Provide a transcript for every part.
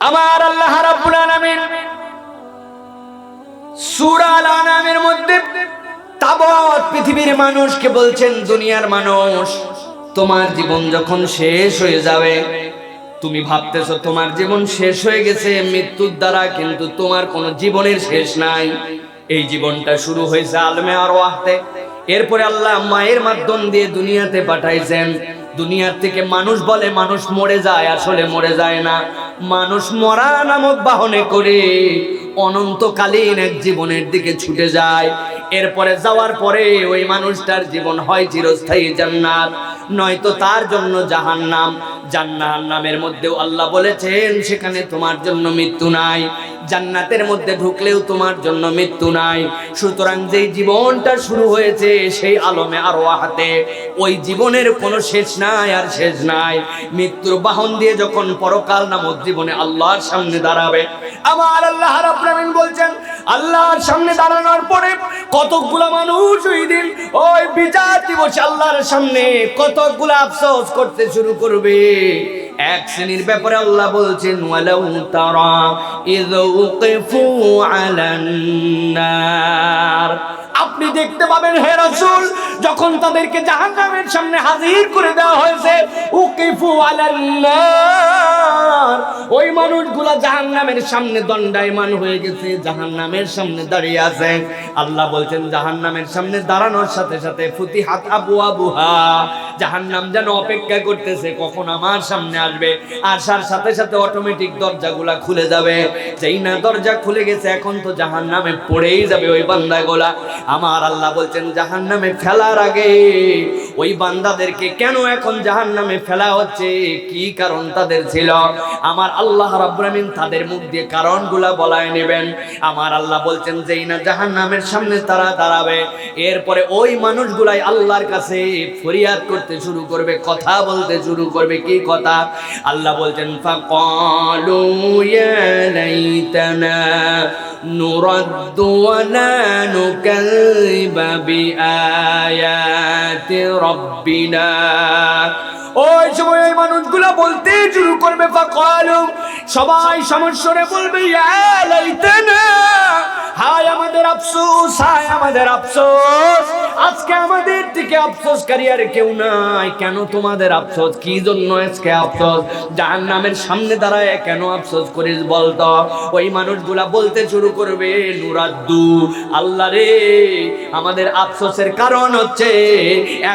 আমার আল্লাহ রাব্বুল আলামিন সূরা আল আনামের মধ্যে তাবৎ পৃথিবীর মানুষকে বলছেন, দুনিয়ার মানুষ, তোমার জীবন যখন শেষ হয়ে যাবে, তুমি ভাবতেছো তোমার জীবন শেষ হয়ে গেছে মৃত্যুর দ্বারা, কিন্তু তোমার কোনো জীবনের শেষ নাই। এই জীবনটা শুরু হয়েছে আলমে আরওয়াহতে। এরপরে আল্লাহ মায়ের মাধ্যম দিয়ে দুনিয়াতে পাঠাইছেন। দুনিয়ার থেকে মানুষ বলে মানুষ মরে যায়, আসলে মরে যায় না। মানুষ মরা নামক বাহনে করে অনন্তকালীন এক জীবনের দিকে ছুটে যায়। এরপরে যাওয়ার পরে ওই মানুষটার জীবন হয় চিরস্থায়ী জান্নাত, নয়তো তার জন্য জাহান্নাম। জাহান্নামের মধ্যেও আল্লাহ বলেছেন সেখানে তোমার জন্য মৃত্যু নাই, জান্নাতের মধ্যে ঢুকলেও তোমার জন্য মৃত্যু নাই। সুতরাং যেই জীবনটা শুরু হয়েছে সেই আলমে আরওয়াহতে, ওই জীবনের কোনো শেষ নাই আর শেষ নাই। মৃত্যুর বাহন দিয়ে যখন পরকাল নামক জীবনে আল্লাহর সামনে দাঁড়াবে, আমার আল্লাহ রাব্বুল আলামিন বলছেন, আল্লাহর সামনে দাঁড়ানোর পরে কতগুলা মানুষ ওই দিন ওই বিচার দিবসে আল্লাহর সামনে কতগুলা আফসোস করতে শুরু করবে। এক শ্রেণীর ব্যাপারে আল্লাহ বলছেন, ওয়ালাউ তারা ইয উকিফু আলান নার, আপনি দেখতে পাবেন হে রাসূল, যখন তাদেরকে জাহান্নামের সামনে হাজির করে দেওয়া হয়েছে, উকিফু আলান নার, ওই মানুষগুলা জাহান্নামের সামনে দণ্ডায়মান হয়ে গেছে, জাহান্নামের সামনে দাঁড়িয়ে আছে। আল্লাহ বলছেন জাহান্নামের সামনে দাঁড়ানোর সাথে সাথে ফুতিহাত আবওয়াবুহা, জাহান্নাম যেন অপেক্ষা করতেছে কখন আমার সামনে আসবে। আসার সাথে সাথে অটোমেটিক দরজাগুলা খুলে যাবে। যেই না দরজা খুলে গেছে, এখন তো জাহান্নামে পড়েই যাবে ওই বান্দাগুলা। আমার আল্লাহ বলছেন জাহান্নামে ফেলার আগে ওই বান্দাদেরকে কেন এখন জাহান্নামে ফেলা হচ্ছে, কি কারণ তাদের ছিল, আমার আল্লাহ রাব্বুল আলামিন তাদের মুখ দিয়ে কারণগুলা বলায় নেবেন। আমার আল্লাহ বলছেন যেই না জাহান্নামের সামনে তারা দাঁড়াবে, এরপরে ওই মানুষগুলাই আল্লাহর কাছে ফরিয়াদ করতে শুরু করবে, কথা বলতে শুরু করবে। কি কথা? আল্লাহ বলছেন, ফাকালু ইয়া লাইতানা নুরাদ্দু ওয়া লা নুকাযযিবা বিআয়াতি রাব্বিনা, ওই সময় এই মানুষগুলা বলতে শুরু করবে, ফাকালু, সবাই সমস্বরে বলবে, ইয়া লাইতানা, হায় আমাদের আফসোস, হায় আমাদের আফসোস, আজকে আমাদের থেকে আফসোসকারী আর কেউ নাই। কেন তোমাদের আফসোস? কি জন্য আজকে আফসোস? জাহান্নামের সামনে দাঁড়ায় কেন আফসোস করিস বলতো? ওই মানুষগুলা বলতে শুরু করবে, নুরাদ্দু, আল্লাহ রে, আমাদের আফসোসের কারণ হচ্ছে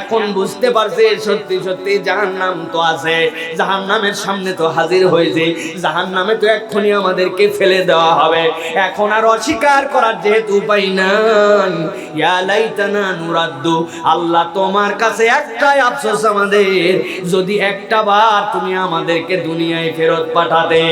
এখন বুঝতে পারছে সত্যি সত্যি জাহান্নাম তো আছে, জাহান্নামের সামনে তো হাজির হয়েছে, জাহান্নামে তো এক্ষুনি আমাদেরকে ফেলে দেওয়া হবে, এখন আর অস্বীকার করার যেহেতু উপায় নাই। ইয়া লাইতানা নুরাদ্দু, আল্লাহ তোমার কাছে একটাই আফসোস আমাদের, যদি একটা বার তুমি আমাদেরকে দুনিয়ায় ফেরত পাঠাতে।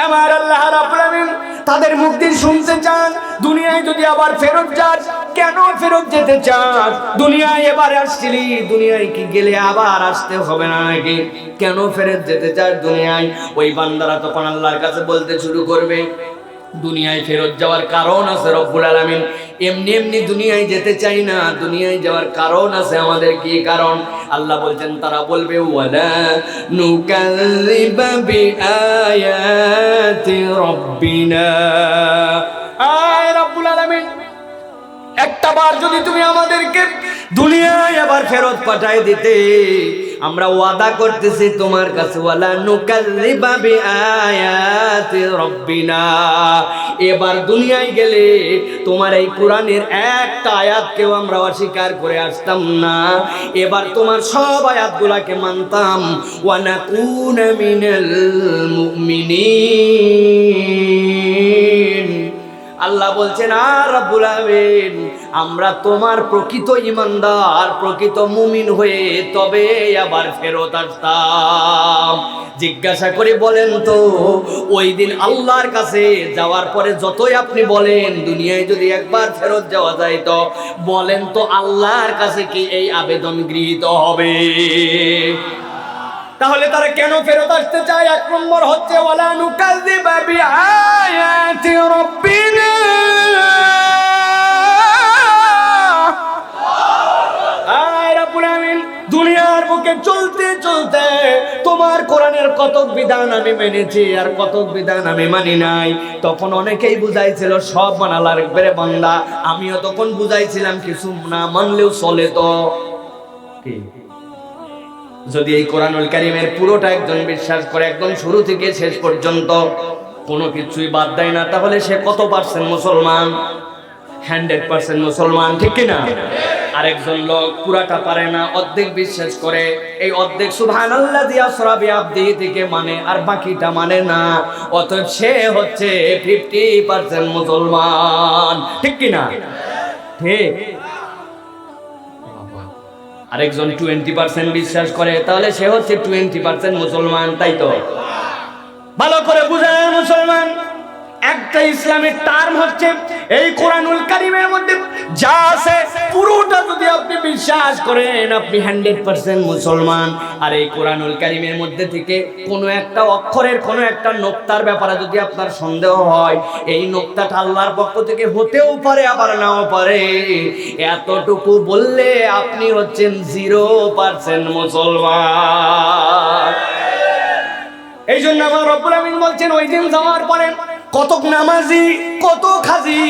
আমার আল্লাহ রাব্বুল আলামিন তাদের মুখ দিয়ে শুনতে চান, দুনিয়ায় যদি আবার ফেরত যাস, কেন ফেরত যেতে চাস? দুনিয়ায় এবার আসছিলি, দুনিয়ায় কি গেলে আবার আসতে হবে না নাকি? কেন ফেরত যেতে চাস দুনিয়ায়? ওই বান্দারা তখন আল্লাহর কাছে বলতে শুরু করবে, দুনিয়ায় ফেরত যাওয়ার কারণ আছে রব্বুল আলামিন, এমনি এমনি দুনিয়ায় যেতে চাই না, দুনিয়ায় যাওয়ার কারণ আছে আমাদের। কি কারণ? আল্লাহ বলছেন, তারা বলবে, ওয়ালা নুকাযযিবা বিআয়াতি রাব্বিনা, আয় রব্বুল আলামিন, একটা বার যদি তুমি আমাদেরকে দুনিয়ায় আবার ফেরত পাঠায় দিতে, আমরা ওয়াদা করতেছি তোমার কাছে, ওয়ালা নুকাযযিবা বিআয়াতি রাব্বিনা, এবার দুনিয়ায় গেলে তোমার এই কোরআনের একটা আয়াতকেও আমরা অস্বীকার করে আসতাম না, এবার তোমার সব আয়াতগুলাকে মানতাম। ওয়া নাকুনা মিনাল মুমিনিন, আল্লাহ বলছেন, আর রব্বুল আলামিন, আমরা তোমার প্রকৃত ঈমানদার, প্রকৃত মুমিন হয়ে তবে আবার ফেরত আসতাম। জিজ্ঞাসা করে বলেন তো, ওই দিন আল্লাহর কাছে যাওয়ার পরে যতই আপনি বলেন দুনিয়ায় যদি একবার ফেরত যাওয়া যায়, তো বলেন তো আল্লাহর কাছে কি এই আবেদন গৃহীত হবে? তাহলে তারা কেন ফেরত আসতে চায়? এক নম্বর হচ্ছে, ওয়ালা নুকাযযিবা বিআয়াতি রাব্বিনা, আয় রব্বুল আলামিন, দুনিয়ার বুকে চলতে চলতে তোমার কোরআনের কতক বিধান আমি মেনেছি আর কতক বিধান আমি মানি নাই। তখন অনেকেই বুঝাইছিল সব মানা লাগবে রে বান্দা, আমিও তখন বুঝাইছিলাম কিছু না মানলেও চলে। তো কি যদি এই কোরআনুল কারীমের পুরোটা একজন বিশ্বাস করে একদম শুরু থেকে শেষ পর্যন্ত কোনো কিছুই বাদ দেয় না, তাহলে সে কত পার্সেন্ট মুসলমান? 100% মুসলমান, ঠিক কিনা? আরেকজন লোক পুরাটা পারে না, অর্ধেক বিশ্বাস করে, এই অর্ধেক সুবহানাল্লাযী আসরা বিআবদিহি থেকে মানে আর বাকিটা মানে না, অতএব সে হচ্ছে 50% মুসলমান, ঠিক কিনা? ঠিক। আরেকজন 20% বিশ্বাস করে, তাহলে সে হচ্ছে 20% মুসলমান, তাই তো? ভালো করে বুঝেন মুসলমান, একটা ইসলামের টার্ম হচ্ছে এই কোরআনুল কারীমের মধ্যে যা আছে পুরোটা যদি আপনি বিশ্বাস করেন আপনি 100% মুসলমান। আর এই কোরআনুল কারীমের মধ্যে থেকে কোনো একটা অক্ষরের কোনো একটা নোক্তার ব্যাপারে যদি আপনার সন্দেহ হয়, এই নোক্তাটা আল্লাহর পক্ষ থেকে হতেও পারে আবার নাও পারে, এতটুকু বললে আপনি হচ্ছেন 0% মুসলমান। এই জন্য আমার রব্বুল আমিন বলছেন ওই দিন যাওয়ার পরে কতক নামাজি, কত খাজি,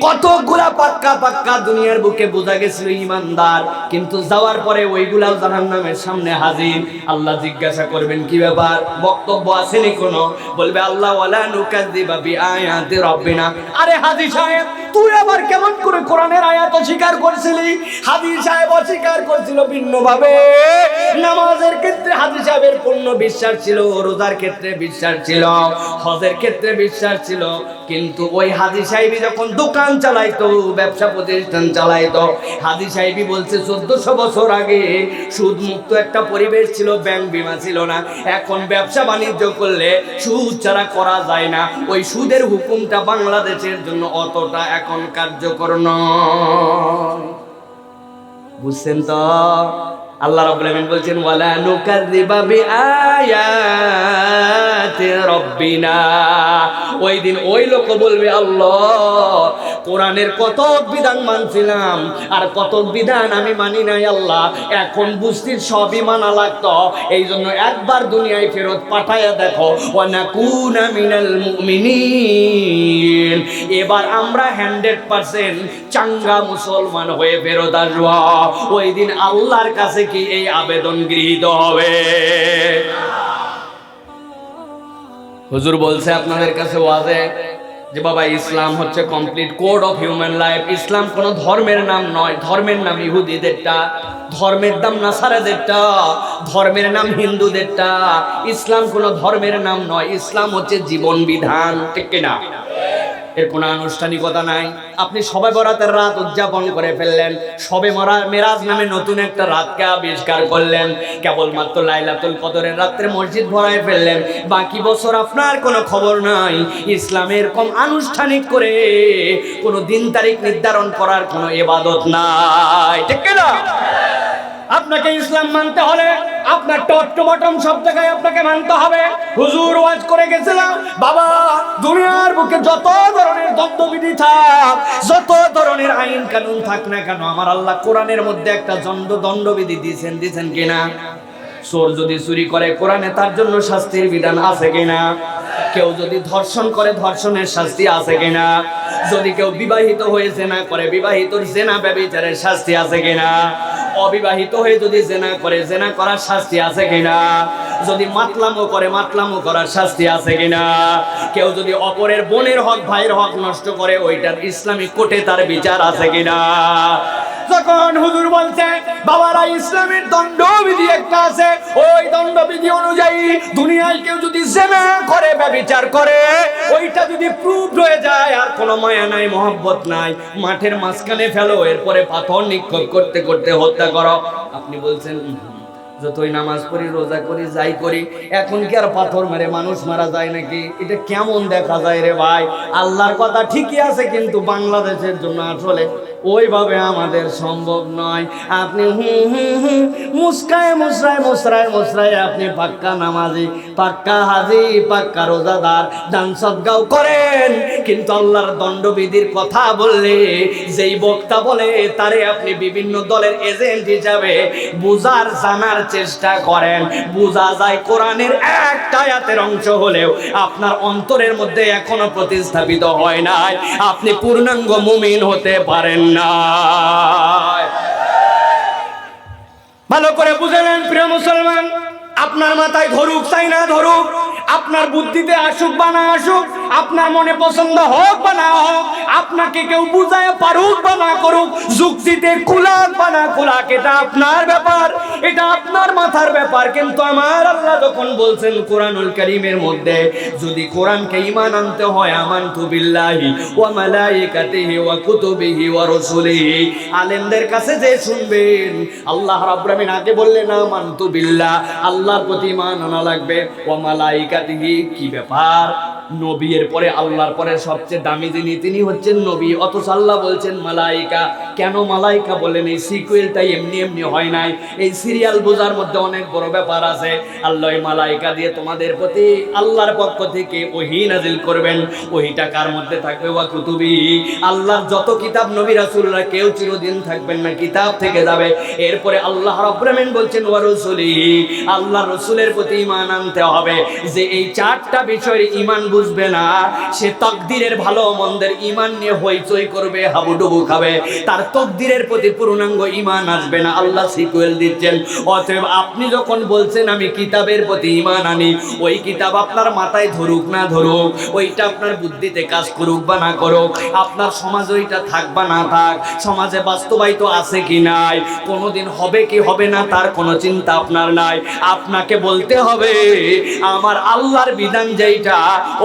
কতগুলা পাক্কা পাক্কা দুনিয়ার বুকে বোঝা গেছিল ইমানদার, কিন্তু যাওয়ার পরে ওইগুলাও জাহান্নামের সামনে হাজির। আল্লাহ জিজ্ঞাসা করবেন কি ব্যাপার, বক্তব্য আসেনি কোনো? বলবে আল্লাহ ওয়ালা নুকাযযিবা বিআয়াতি রাব্বিনা। আরে হাজী সাহেব, তুই আবার কেমন করে কোরআনের আয়াত অস্বীকার করছিলি? হাজী সাহেব অস্বীকার করছিল ভিন্নভাবে। নামাজের ক্ষেত্রে হাজী সাহেবের পূর্ণ বিশ্বাস ছিল, রোজার ক্ষেত্রে বিশ্বাস ছিল, হজের ক্ষেত্রে বিশ্বাস ছিল, কিন্তু ওই হাজী সাহেবই যখন দোকান চালাইতো, ব্যবসা প্রতিষ্ঠান চালাইতো, হাজী সাহেবই বলছে 1400 বছর আগে সুদ মুক্ত একটা পরিবেশ ছিল, ব্যাংক বিমা ছিল না, এখন ব্যবসা বাণিজ্য করলে সুদ ছাড়া করা যায় না। ওই সুদের হুকুমটা বাংলাদেশের জন্য অতটা এখন কার্যকর নয়। বুঝছেন তো? আল্লাহ রাব্বুল আমিন বলছেন ওয়ালা নুকাযযিবা বিআয়াতি রাব্বিনা। ওই দিন ওই লোক বলবে আল্লাহ কোরআনের কত বিধান মানছিলাম আর কত বিধান আমি মানি নাই, আল্লাহ এখন বুঝছি সবই মানা লাগতো, এই জন্য একবার দুনিয়ায় ফেরত পাঠায়া দেখো, ওয়া নাকুনা মিনাল মুমিনিন, এবার আমরা 100% চাঙ্গা মুসলমান হয়ে ফেরত আসবো। ওই দিন আল্লাহর কাছে কি এই আবেদন গৃহীত হবে? হুজুর বলছে আপনাদের কাছে ওয়াজে যে বাবা ইসলাম হচ্ছে complete code of human life. Islam কোনো ধর্মের নাম নয়, ধর্মের নাম ইহুদিদেরটা, ধর্মের নাম নাসারাদেরটা, ধর্মের নাম হিন্দুদেরটা। ইসলাম কোনো ধর্মের নাম নয়, ইসলাম হচ্ছে জীবন বিধান, ঠিক কিনা? এর কোনো আনুষ্ঠানিকতা নাই। আপনি শবে বরাতের রাত উদযাপন করে ফেললেন, শবে মেরাজ নামে নতুন একটা রাতকে আবিষ্কার করলেন, কেবলমাত্র লাইলাতুল কদরের রাত্রে মসজিদ ভরায় ফেললেন, বাকি বছর আপনার কোনো খবর নাই। ইসলামের কম আনুষ্ঠানিক করে কোনো দিন তারিখ নির্ধারণ করার কোনো ইবাদত নাই, ঠিক না? আপনাকে ইসলাম মানতে হলে আপনার টপ টু বটম সব জায়গায় আপনাকে মানতে হবে। হুজুর ওয়াজ করে গেছিলাম, বাবা দুনিয়ার বুকে যত ধরনের দণ্ডবিধি থাক, যত ধরনের আইন কানুন থাক না কেন, আমার আল্লাহ কোরআনের মধ্যে একটা দণ্ডবিধি দিয়েছেন কিনা? চোর যদি চুরি করে কোরআনে তার জন্য শাস্তির বিধান আছে কিনা? কেউ যদি ধর্ষণ করে ধর্ষণের শাস্তি আছে কিনা? যদি কেউ বিবাহিত হয়ে জেনা করে বিবাহিতর জেনা ব্যভিচারের শাস্তি আছে কিনা? অবিবাহিত হয়ে যদি জেনা করে জেনা করার শাস্তি আছে কিনা? যদি মাতলামো করে মাতলামো করার শাস্তি আছে কিনা? কেউ যদি অপরের বোনের হক ভাইয়ের হক নষ্ট করে ওইটার ইসলামিক কোর্টে তার বিচার আছে কিনা? যখন হুজুর বলছে বাবারা ইসলামের দণ্ডবিধি একটা আছে, ওই দণ্ডবিধি অনুযায়ী দুনিয়ায় কেউ যদি জেনা করে ব্যভিচার করে ওইটা যদি প্রুফ হয়ে যায় আর কোনো মায়া নাই মহব্বত নাই, মাঠের মাঝখানে ফেলো, এরপরে পাথর নিক্ষেপ করতে করতে হত্যা করো। আপনি বলছেন যতই নামাজ পড়ি রোজা করি যাই করি এখন কি আর পাথর মেরে মানুষ মারা যায় নাকি? এটা কেমন দেখা যায় রে ভাই? আল্লাহর কথা ঠিকই আছে কিন্তু বাংলাদেশের জন্য আসলে ওইভাবে আমাদের সম্ভব নয়। আপনি মুসরায় আপনি পাক্কা নামাজি, পাক্কা হাজি, পাক্কা রোজাদার, দান সদকাও করেন, কিন্তু আল্লাহর দণ্ডবিধির কথা বললে যেই বক্তা বলে তারে আপনি বিভিন্ন দলের এজেন্ট হিসাবে বুঝার জানার চেষ্টা করেন। বোঝা যায় কোরআনের একটা আয়াতের অংশ হলেও আপনার অন্তরের মধ্যে এখনো প্রতিস্থাপিত হয় নাই, আপনি পূর্ণাঙ্গ মুমিন হতে পারেন না। ভালো করে বুঝে নেন প্রিয় মুসলমান, আপনার মাথায় ধরুক চাই না ধরুক, আপনার বুদ্ধিতে আসুক বা না আসুক, আপনার মনে পছন্দ হোক বা না হোক, আপনাকে কেউ বুঝায় পারুক বা না করুক, যুক্তিতে কুলাক বা না কুলাক, এটা আপনার ব্যাপার, এটা আপনার মাথার ব্যাপার। কিন্তু আমার আল্লাহ যখন বলছেন কোরআনুল কারীমের মধ্যে, যদি কোরআনকে ঈমান আনতে হয়, আমানতু বিল্লাহি ওয়া মালাইকাতিহি ওয়া কুতুবিহি ওয়া রাসূলিহি, আলেমদের কাছে যে শুনবেন, আল্লাহ রাব্বুল আমিন আগে বললেন আমানতু বিল্লাহ, আল্লাহর প্রতি ঈমান আনা লাগবে, ওয়া মালাইকাতিহি, কি ব্যাপার, নবীর পরে আল্লাহর পরে সবচেয়ে দামি যিনি তিনি হচ্ছেন নবী, অথচ আল্লাহ বলছেন মালাইকা। কেন মালাইকা বলেন? এই সিকুয়েলটাই এমনি এমনি হয় নাই, এই সিরিয়াল বোঝার মধ্যে অনেক বড় ব্যাপার আছে। আল্লাহ মালাইকা দিয়ে তোমাদের প্রতি আল্লাহর পক্ষ থেকে ওহী নাজিল করবেন। ওহীটা কার মধ্যে থাকবে? ওয়া কুতুবি, আল্লাহর যত কিতাব নবী রাসূলরা কেউ চিরদিন থাকবেন না, কিতাব থেকে যাবে। এরপরে আল্লাহ রাব্বুল আমিন বলছেন ওয়া রাসূলিহি, আল্লাহর রাসূলের প্রতি ঈমান আনতে হবে। যে এই চারটা বিষয়ের ঈমান বুঝবে না, সে তাকদীরের ভালো মন্দের ঈমান নিয়ে হইচই করবে, হাবুডুবু খাবে, তার তাকদীরের প্রতি পূর্ণাঙ্গ ঈমান আসবে না। আল্লাহ সিকুয়েল দিচ্ছেন। অতএব আপনি যখন বলছেন আমি কিতাবের প্রতি ঈমান আনি, ওই কিতাব আপনার মাথায় ধরুক না ধরুক, ওইটা আপনার বুদ্ধিতে কাজ করুক বা না করুক, আপনার সমাজে ওইটা থাক বা না থাক, সমাজে বাস্তবায়িত আছে কি নাই, কোনোদিন হবে কি হবে না তার কোনো চিন্তা আপনার নাই। আপনাকে বলতে হবে আমার আল্লাহর বিধান যেইটা,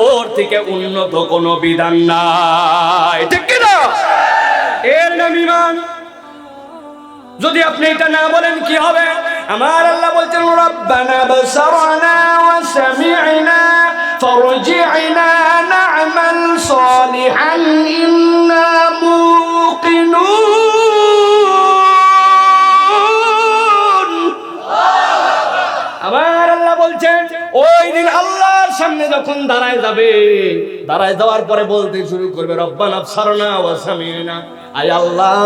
ওর থেকে উন্নত কোনো বিধান নাই, ঠিক কি না? এর নাম ঈমান। যদি আপনি এটা না বলেন কি হবে? আমার আল্লাহ বলছেন রব্বানা বাসারনা ওয়া সামি'না ফারজি'না না'মাল সালিহান ইন্না মুকিনুন। আমার আল্লাহ বলছেন ওই দিন আল্লাহর সামনে যখন দাঁড়ায় যাবে, দাঁড়ায় যাওয়ার পরে বলতে শুরু করবে রব্বানা বাসারনা ওয়া সামি'না, আয় আল্লাহ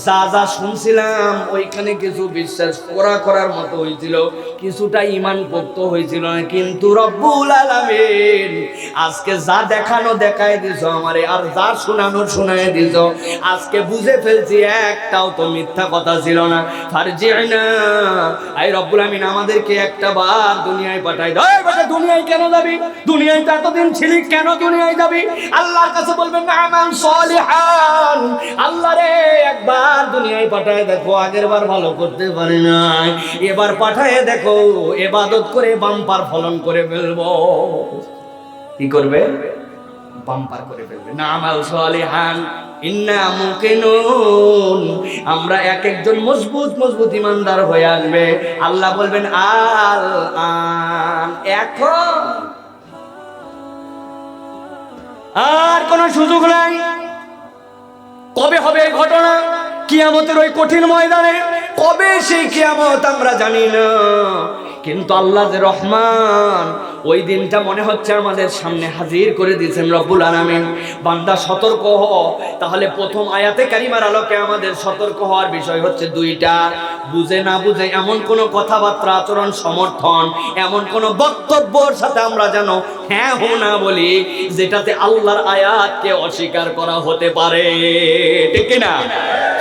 যা যা শুনছিলাম ওইখানে কিছু বিশ্বাস করার মতো হয়েছিল, কিছুটা ঈমান পোক্ত হয়েছিল না, কিন্তু রব্বুল আলামিন আজকে যা দেখানো দেখায় দিছো আমারে, আর যা শোনানো শোনায় দিছো, আজকে বুঝে ফেলছি একটাও তো মিথ্যা কথা ছিল না। ফারজি'না, আয় রব্বুল আলামিন আমাদেরকে একটা বার দুনিয়ায় পাঠাই দাও। এই বেটা দুনিয়ায় কেন যাবি? দুনিয়ায় তো এতদিন ছিলি, কেন দুনিয়ায় যাবি? আল্লাহর কাছে বলবেন না আমাল সলিহান, আল্লাহ রে একবার দুনিয়ায় পাঠায় দেখো, আগের বার ভালো করতে পারি নাই, এবার পাঠায় দেখো ইবাদত করে বাম্পার ফলন করে ফেলবো। কি করবে? বাম্পার করে ফেলবে। না আমাল সলিহান ইন্না মুকিনুন, আমরা এক একজন মজবুত ইমানদার হয়ে আসবে। আল্লাহ বলবেন আল আন, এখন আর কোনো সুযোগ নাই। কবে হবে এই ঘটনা? কিয়ামতের ওই কঠিন ময়দানে। কবে সেই কিয়ামত আমরা জানি না, কিন্তু আল্লাহ যে রহমান, ওই দিনটা মনে হচ্ছে আমাদের সামনে হাজির করে দিয়েছেন রব্বুল আলামিন। বান্দা সতর্ক হও। তাহলে প্রথম আয়াতে কারিমার আলোকে আমাদের সতর্ক হওয়ার বিষয় হচ্ছে দুইটা। বুঝে না বুঝে এমন কোনো কথাবার্তা, আচরণ, সমর্থন, এমন কোনো বক্তব্যের সাথে আমরা যেন হ্যাঁ হো না বলি যেটাতে আল্লাহর আয়াতকে অস্বীকার করা হতে পারে, ঠিক কিনা?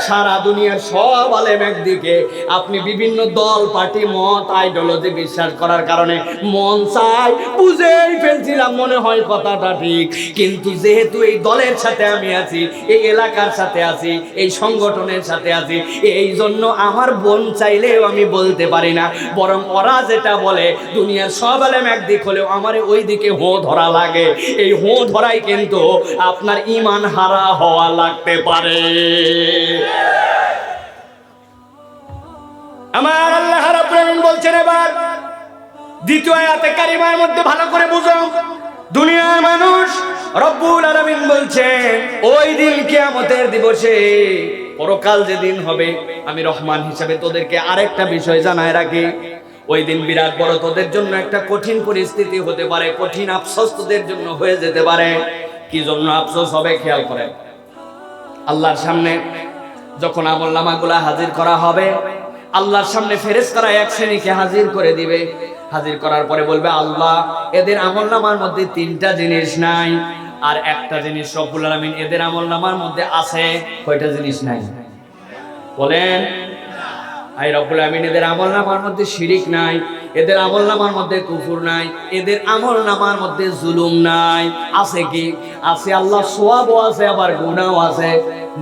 সারা দুনিয়ার সব আলেম একদিকে, আপনি বিভিন্ন দল, পার্টি, মত, আইডিওলজি বিশ্বাস করার কারণে মন চায় বুঝেই ফেলছিলাম মনে হয় কথাটা ঠিক, কিন্তু যেহেতু এই দলের সাথে আমি আছি, এই এলাকার সাথে আছি, এই সংগঠনের সাথে আছি, এই জন্য আমার বোন চাইলেও আমি বলতে পারি না, বরং ওরা যেটা বলে দুনিয়ার সব আলেম একদিক হলেও আমার ওই দিকে হো ধরা লাগে। এই হো ধরাই কিন্তু আপনার ঈমান হারা হওয়া লাগতে পারে। আমার আল্লাহ রাব্বুল আলামিন বলছেন এবার দ্বিতীয় আয়াতে কারিমার মধ্যে ভালো করে বুঝো, দুনিয়ার মানুষ রব্বুল আলামিন বলছেন ওই দিন কিয়ামতের দিবসে, পরকাল যেদিন হবে, আমি রহমান হিসেবে তোদেরকে আরেকটা বিষয় জানায় রাখি। ওই দিন বিরাট বড় তোদের জন্য একটা কঠিন পরিস্থিতি হতে পারে, কঠিন আফসোস তোদের জন্য হয়ে যেতে পারে। কি জন্য আফসোস হবে খেয়াল করেন। আল্লাহর সামনে যখন আমলনামাগুলা হাজির করা হবে, আল্লাহর সামনে ফেরেশতারা এক শ্রেণীকে হাজির করে দিবে। হাজির করার পরে বলবে, আল্লাহ এদের আমলনামার মধ্যে তিনটা জিনিস নাই, আর একটা জিনিস রব্বুল আলামিন এদের আমলনামার মধ্যে আছে। কয়টা জিনিস নাই বলেন? আই রব্বুল আলামিন এদের আমলনামার মধ্যে শিরিক নাই, এদের আমলনামার মধ্যে কুফর নাই, এদের আমলনামার মধ্যে জুলুম নাই। আছে কি? আছে আল্লাহ সওয়াবও আছে, আবার গুনাহও আছে।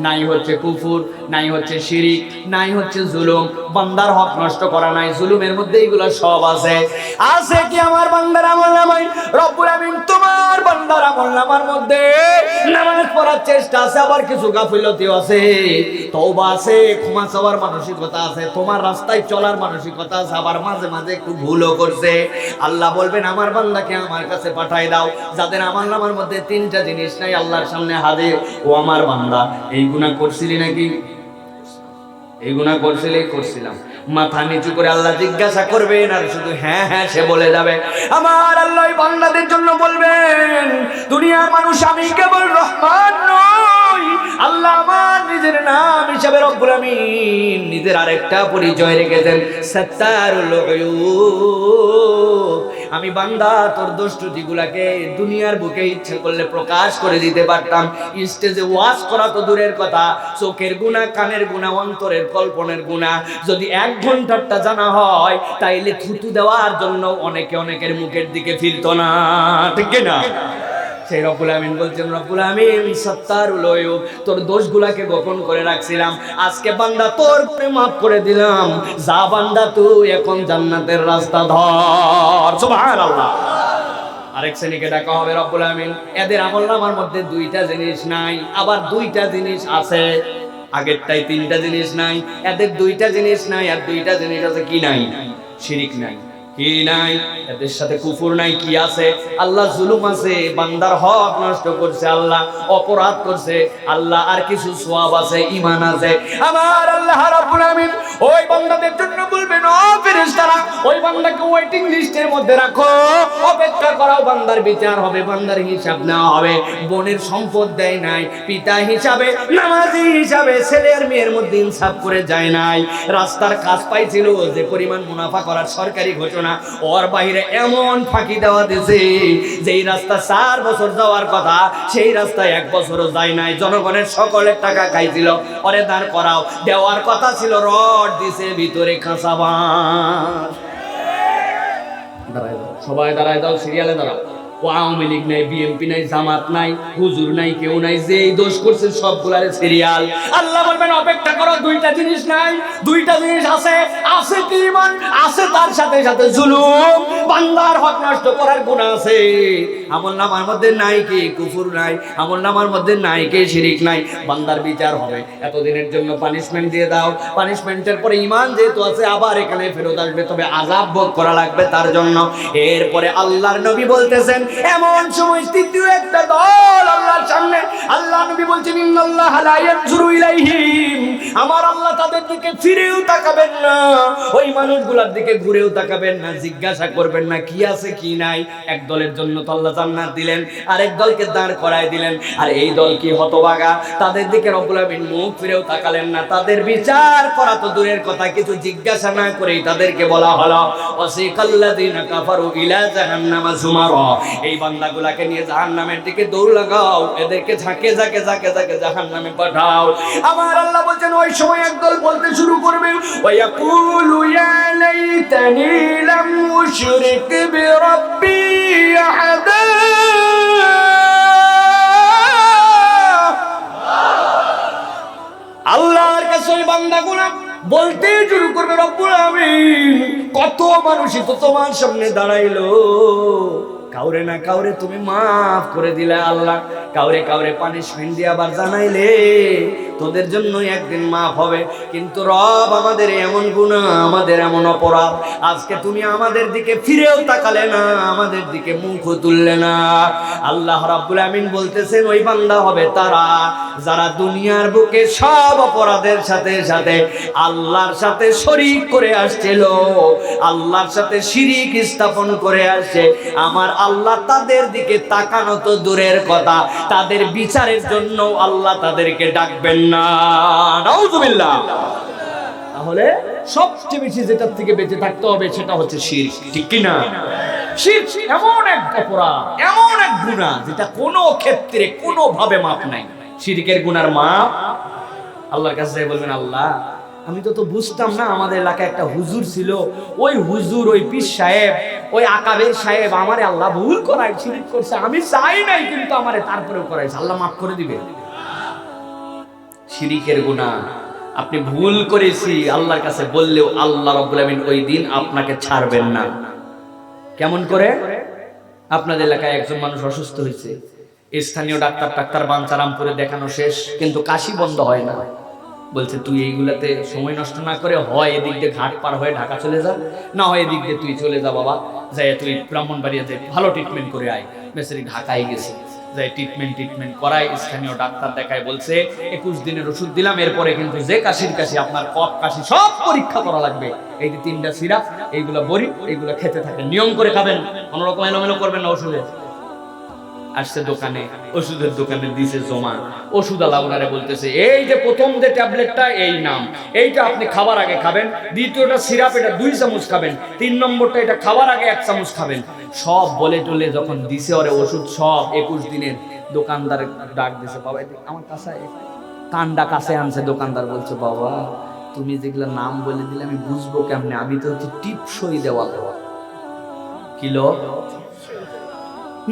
নাই হচ্ছে কুফর, নাই হচ্ছে শিরিক, নাই হচ্ছে জুলুম, বান্দার হক নষ্ট করা নাই, জুলুমের মধ্যে এগুলো সব আছে। আছে কি আমার বান্দার আমলনামায়? রব্বুল আমিন তোমার বান্দার আমলনামার মধ্যে নামাজ পড়ার চেষ্টা আছে, আবার কিছু গাফিলতিও আছে, তওবা আছে, ক্ষমা চাওয়ার মানসিকতা আছে, তোমার রাস্তায় চলার মানসিকতা আছে, আবার মাঝে মাঝে একটু ভুলও করছে। আল্লাহ বলবেন আমার বান্দাকে আমার কাছে পাঠাই দাও, যাদের আমলনামার মধ্যে তিনটা জিনিস নাই, আল্লাহর সামনে হাজির। ও আমার বান্দা, এই গুনাহ করছিলি নাকি? এই গুনাহ করছিলি? করছিলাম। মাথা নিচু করে আল্লাহ জিজ্ঞাসা করবেন, আর শুধু হ্যাঁ হ্যাঁ সে বলে যাবে। আমার আল্লাহ বান্দাদের জন্য বলবেন, দুনিয়ার মানুষ আমি কেবল রহমান নই, আল্লাহ আমার নিজের নাম হিসাবে রব্বুল আমিন নিজের আরেকটা পরিচয় রেখেছেন, সাত্তারুল উয়ুব। আমি বান্দা তোর দোষ ত্রুটিগুলাকে দুনিয়ার বুকে ইচ্ছে করলে প্রকাশ করে দিতে পারতাম। স্টেজে ওয়াজ করা তো দূরের কথা, চোখের গুনাহ, কানের গুনাহ, অন্তরের কল্পনের গুনাহ যদি 1 ঘন্টারটা জানা হয়, তাইলে থুতু দেওয়ার জন্য অনেকের মুখের দিকে ফিরতো না, ঠিক না? সেই রব্বুল আমিন বলছেন, রব্বুল আমিন সাত্তারুল উয়ুব, তোর দোষগুলাকে গোপন করে রাখছিলাম, আজকে বান্দা তোর করে মাফ করে দিলাম। যা বান্দা তুই এখন জান্নাতের রাস্তা ধর। সুবহানাল্লাহ। আরেক শ্রেণীকে ডাকা হবে রব্বুল আমিন, এদের আমলনামার মধ্যে 2টা জিনিস নাই, আবার 2টা জিনিস আছে। আগেরটাই 3টা জিনিস নাই, এদের 2টা জিনিস নাই, আর 2টা জিনিস আছে। কি নাই? শিরিক নাই। কি নাই? এদের সাথে কুফর নাই। কি আছে? আল্লাহ জুলুম আছে, বান্দার হক নষ্ট করছে, আল্লাহ অপরাধ করছে, আল্লাহ আর কিছু সওয়াব আছে, ঈমান আছে। আমার আল্লাহ রাব্বুল আমিন ওই বান্দাদের জন্য বলবেন, ও ফেরেশতারা ওই বান্দাকে ওয়েটিং লিস্টের মধ্যে রাখো, অপেক্ষা করাও, বান্দার বিচার হবে, বান্দার হিসাব নেওয়া হবে। বোনের সম্পদ দেয় নাই, পিতা হিসাবে, নামাজি হিসাবে, ছেলে আর মেয়ের মধ্যে ইনসাফ করে যায় নাই, রাস্তার কাজ পাইছিল, যে পরিমাণ মুনাফা করার সরকারি ঘোষণা, ওর বাইরে এমন ফাঁকি দেওয়া দিয়েছে, যেই রাস্তা 4 বছর যাওয়ার কথা সেই রাস্তায় 1 বছরও যায় নাই, জনগণের সকলের টাকা খাইছিল, ওরে দাঁড় করাও, দেওয়ার কথা ছিল, রড দিছে ভিতরে কাঁচা বাঁশ। সবাই দাঁড়ায় দাও, সিরিয়ালে দাঁড়াও। ও আওয়ামী লীগ নাই, বিএনপি নাই, জামাত নাই, হুজুর নাই, কেউ নাই, যেই দোষ করছে সবগুলারে সিরিয়াল। আল্লাহ বলবেন অপেক্ষা করো, 2টা জিনিস নাই, 2টা জিনিস আছে। আছে কি? ঈমান আছে, তার সাথে সাথে জুলুম, বান্দার হক নষ্ট করার গুনাহ আছে। আমলনামার মধ্যে নাই কি? কুফর নাই। আমলনামার মধ্যে নাই কি? শিরিক নাই। বান্দার বিচার হবে, এতদিনের জন্য পানিশমেন্ট দিয়ে দাও, পানিশমেন্টের পরে ঈমান যেহেতু আছে আবার এখানে ফেরত আসবে, তবে আযাব ভোগ করা লাগবে তার জন্য। এরপরে আল্লাহর নবী বলতেছেন, এমন সময় তৃতীয় একটা দল আল্লাহর সামনে, আল্লাহ নবী বলছেন, ইন্নাল্লাহা লা ইয়ানজুরু ইলাইহিম, আমার আল্লাহ তাদের দিকে ফিরেও তাকাবেন না, ওই মানুষগুলোর দিকে ঘুরেও তাকাবেন না, জিজ্ঞাসা করবেন না কি আছে কি নাই। এক দলের জন্য তো আল্লাহ জান্নাত দিলেন, আরেক দলকে দাঁড় করায় দিলেন, আর এই দল কি হতভাগা, তাদের দিকে রব্বুল আমিন মুখ ফিরেও তাকালেন না, তাদের বিচার করা তো দূরের কথা, কিছু জিজ্ঞাসা না করেই তাদেরকে বলা হলো, ওয়াসিকাল্লাযিনা কাফারু ইলা জাহান্নামা যুমারা, এই বান্দাগুলাকে নিয়ে জাহান্নামের দিকে দৌড় লাগাও, এদেরকে ঝাঁকে ঝাঁকে ঝাঁকে ঝাঁকে জাহান্নামে পাঠাও। আমার আল্লাহ বলেন ওই সময় একদল বলতে শুরু করবে, ওয়ায়াকুলু ইয়া লাইতানি লাম উশরিক বিরাব্বি আহাদা, আল্লাহর কাছে ওই বান্দাগুলা বলতে শুরু করবে, রব্বুল আমিন কত মানুষই তো তোমার সামনে দাঁড়াইলো, কাউরে না কাউরে তুমি মাফ করে দিলে আল্লাহ, কাউরে কাউরে পানিশমেন্ট দিয়ে আবার জানাইলে, তোদের জন্যই একদিন মাফ হবে। কিন্তু রব, আমাদের এমন গুনাহ, আমাদের এমন অপরাধ, আজকে তুমি আমাদের দিকে ফিরেও তাকালে না, আমাদের দিকে মুখ তুললে না। আল্লাহ রাব্বুল আমিন বলতেছেন, ওই বান্দা হবে তারা যারা দুনিয়ার বুকে সব অপরাধের সাথে সাথে আল্লাহর সাথে শরীক করে আসছিল, আল্লাহর সাথে শিরিক স্থাপন করে আসছে। আমার আল্লাহ তাদের দিকে তাকানো তো দূরের কথা, তাদের বিচারের জন্য আল্লাহ তাদেরকে ডাকবেন না। নাউজুবিল্লাহ। তাহলে সবচেয়ে বেশি যেটার থেকে বেঁচে থাকতে হবে সেটা হচ্ছে শিরক, ঠিক কি না? শিরক এমন এক অপরাধ, এমন এক গুনাহ যেটা কোনো ক্ষেত্রে কোনো ভাবে মাপ নাই। শিরকের গুনার মাপ আল্লাহর কাছে বলবেন, আল্লাহ আমি তো বুঝতাম না, আমাদের এলাকায় একটা হুজুর ছিল, ওই হুজুর, ওই পীর সাহেব, ওই আকাবের সাহেব আমারে আল্লাহ ভুল করায়, শিরক করছে, আমি চাই নাই কিন্তু আমারে তারপরেও করাইছে, আল্লাহ মাফ করে দিবে। শিরকের গুনাহ আপনি ভুল করেছি আল্লাহর কাছে বললেও আল্লাহ রাব্বুল আমিন ওই দিন আপনাকে ছাড়বেন না। কেমন করে? আপনাদের এলাকায় একজন মানুষ অসুস্থ হয়েছে, স্থানীয় ডাক্তার বাঞ্চারামপুরে দেখানো শেষ, কিন্তু কাশি বন্ধ হয় না। বলছে, তুই এইগুলাতে সময় নষ্ট না করে হয় এদিক দিয়ে ঘাট পার হয়ে ঢাকা চলে যা, না হয় এদিক দিয়ে তুই চলে যা বাবা, যাই তুই ব্রাহ্মণবাড়িয়াতে ভালো ট্রিটমেন্ট করে আয়। বেচারি ঢাকায় গেছে, যাই ট্রিটমেন্ট করায়, স্থানীয় ডাক্তার দেখায়, বলছে 21 দিনের ওষুধ দিলাম, এরপরে কিন্তু যে কাশির কাশি, আপনার কফ কাশি সব পরীক্ষা করা লাগবে। এই যে 3টা সিরাপ, এইগুলা বড়ি, এইগুলা খেতে থাকেন, নিয়ম করে খাবেন, কোনোরকম এলোমেলো করবেন না। ওষুধে আসছে দোকানে, ওষুধের দোকানে দিছে জমা, ওষুধ আলা ওনারে বলতেছে, এই যে প্রথম যে ট্যাবলেটটা এই নাম, এইটা আপনি খাবার আগে খাবেন, দ্বিতীয়টা সিরাপ এটা 2 চামচ খাবেন, 3 নম্বরটা এটা খাবার আগে 1 চামচ খাবেন। সব বলে টলে যখন দিছে ওরে ওষুধ সব 21 দিনের, দোকানদার ডাক দিছে, বাবা আমার কাছে কান্ডা কাছে আনছে। দোকানদার বলছে, বাবা তুমি যেগুলো নাম বলে দিলে আমি বুঝবো কেমনে, আমি তো হচ্ছে টিপসই দেওয়া কিলো,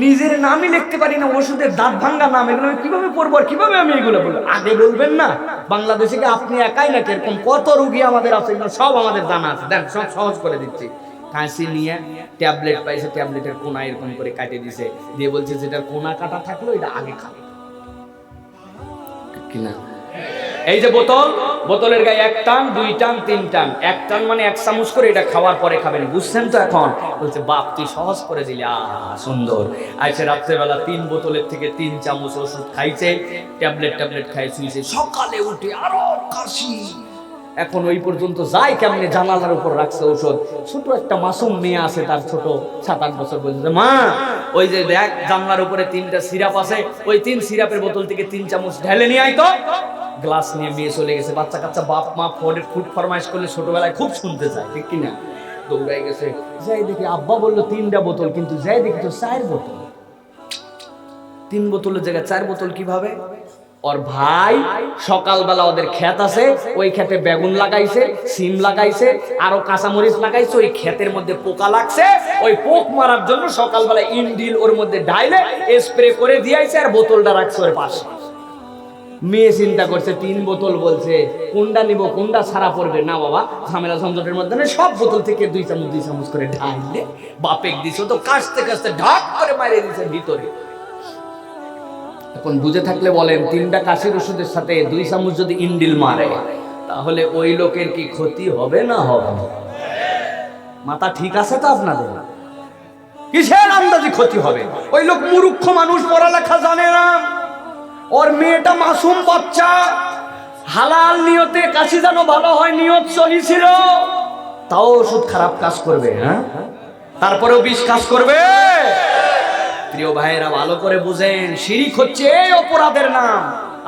নিজের নামই লিখতে পারি না, ওষুধের দাঁত ভাঙ্গা নাম, এগুলো আমি কিভাবে পড়বো আর কিভাবে আমি এগুলো বলবো? আগে বলবেন না। বাংলাদেশে কি আপনি একাই নাকি, এরকম কত রোগী আমাদের আছে, এগুলো সব আমাদের জানা আছে। দেন সব সহজ করে দিচ্ছি। কাশি নিয়ে ট্যাবলেট পাইছে, ট্যাবলেটের কোনা এরকম করে কাটে দিছে, দিয়ে বলছে যেটার কোনা কাটা থাকলো এটা আগে খাবে কিনা। এই যে বোতল, বোতলের গায়ে 1 টান 2 টান 3 টান, 1 টান মানে 1 চামচ করে, এটা খাওয়ার পরে খাবেন, বুঝছেন তো? এখন বলছে, বাপ তুই সহজ করে দিলি, সুন্দর। আইসে রাত্রেবেলা 3 বোতলের থেকে 3 চামচ ওষুধ খাইছে, ট্যাবলেট খাই শুয়েছে, সকালে উঠে আরো কাশি। এখন ওই পর্যন্ত যাই কেমনে, জানালার উপর রাখছে ওষুধ। ছোট একটা মাসুম মেয়ে আছে, তার ছোট 7-8 বছর, বলছে, মা ওই যে দেখ জানলার উপরে 3টা সিরাপ আছে, ওই 3 সিরাপের বোতল থেকে 3 চামচ ঢেলে নিয়ে আয় তো। গ্লাস নিয়ে মেয়ে চলে গেছে। বাচ্চা কাচ্চা বাপ মা ফুড ফরমাইশ করলে ছোটবেলায় খুব শুনতে চায়, ঠিক কিনা? দৌড়াই গেছে, যাই দেখি আব্বা বললো 3টা বোতল, কিন্তু যাই দেখি তো 4 বোতল। 3 বোতলের জায়গায় 4 বোতল কিভাবে? ওর ভাই সকালবেলা ওদের ক্ষেত আছে, ওই ক্ষেতে বেগুন লাগাইছে, সিম লাগাইছে, আরো কাঁচামরিচ লাগাইছে, ওই ক্ষেতের মধ্যে পোকা লাগছে, ওই পোক মারার জন্য সকালবেলা ইনডিল ওর মধ্যে ঢাইলে স্প্রে করে দিয়েছে, আর বোতলটা রাখছে ওর পাশে। মেয়ে চিন্তা করছে 3 বোতল, বলছে কোনটা নিব, কোনটা ছাড়া পড়বে না বাবা, ঝামেলা ঝঞ্ঝটের মধ্যে না, সব বোতল থেকে 2 চামচ করে ঢাইলে বাপেক দিছে, তো কাশতে কাশতে ঢাক করে মারিয়ে দিছে ভিতরে। এখন বুঝে থাকলে বলেন, 3টা কাশির ওষুধের সাথে 2 চামচ যদি ইনডিল মারে, তাহলে ওই লোকের কি ক্ষতি হবে না হবে? মাথা ঠিক আছে তো আপনাদের? কিসের আন্দাজি ক্ষতি হবে? ওই লোক মূর্খ মানুষ, পড়ালেখা জানে না, ওর মেয়েটা মাসুম বাচ্চা, হালাল নিয়তে কাশি যেন ভালো হয়, নিয়ত সহি ছিল, তাও ওষুধ খারাপ কাজ করবে। হ্যাঁ, তারপরেও বিষ কাজ করবে। প্রিয় ভাইয়েরা, ভালো করে বুঝেন, শিরিক হচ্ছে এই অপরাধের নাম।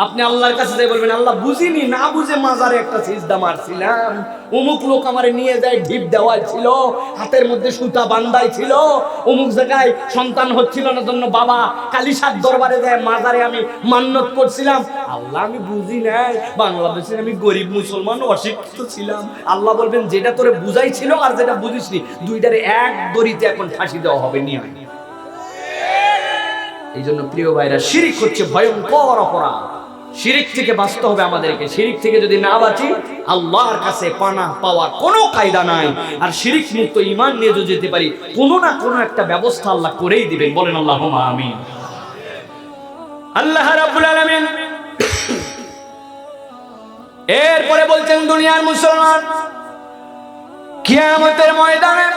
আপনি আল্লাহর কাছে যাই বলবেন, আল্লাহ বুঝিনি, না বুঝে মাজারে একটা সিজদা মারছিলাম, অমুক লোক আমারে নিয়ে যায় ঢিপ দেওয়াই ছিল, হাতের মধ্যে সুতা বান্ধাই ছিল, অমুক জায়গায় সন্তান হচ্ছিল না জন্য বাবা কালিশার দরবারে যায় মাজারে আমি মান্নত করছিলাম। আল্লাহ আমি বুঝি নাই, বাংলাদেশে আমি গরিব মুসলমান অশিক্ষিত ছিলাম। আল্লাহ বলবেন, যেটা তোরে বুঝাই ছিল আর যেটা বুঝিসনি, দুইটারে এক দড়িতে এখন ফাঁসি দেওয়া হবে, নিয়ে। এই জন্য প্রিয় ভাইরা, শিরিক হচ্ছে ভয়ঙ্কর অপরাধ। শিরিক থেকে বাঁচতে হবে আমাদেরকে। শিরিক থেকে যদি না বাঁচি, আল্লাহর কাছে পানাহ পাওয়ার কোনো কায়দা নাই। আর শিরিক মুক্ত ঈমান নিয়ে যদি যেতে পারি, কোনো না কোনো একটা ব্যবস্থা আল্লাহ করেই দিবেন। বলেন আল্লাহুম্মা আমিন। আল্লাহ রাব্বুল আলামিন এরপরে বলছেন দুনিয়ার মুসলমান, কিয়ামতের ময়দানে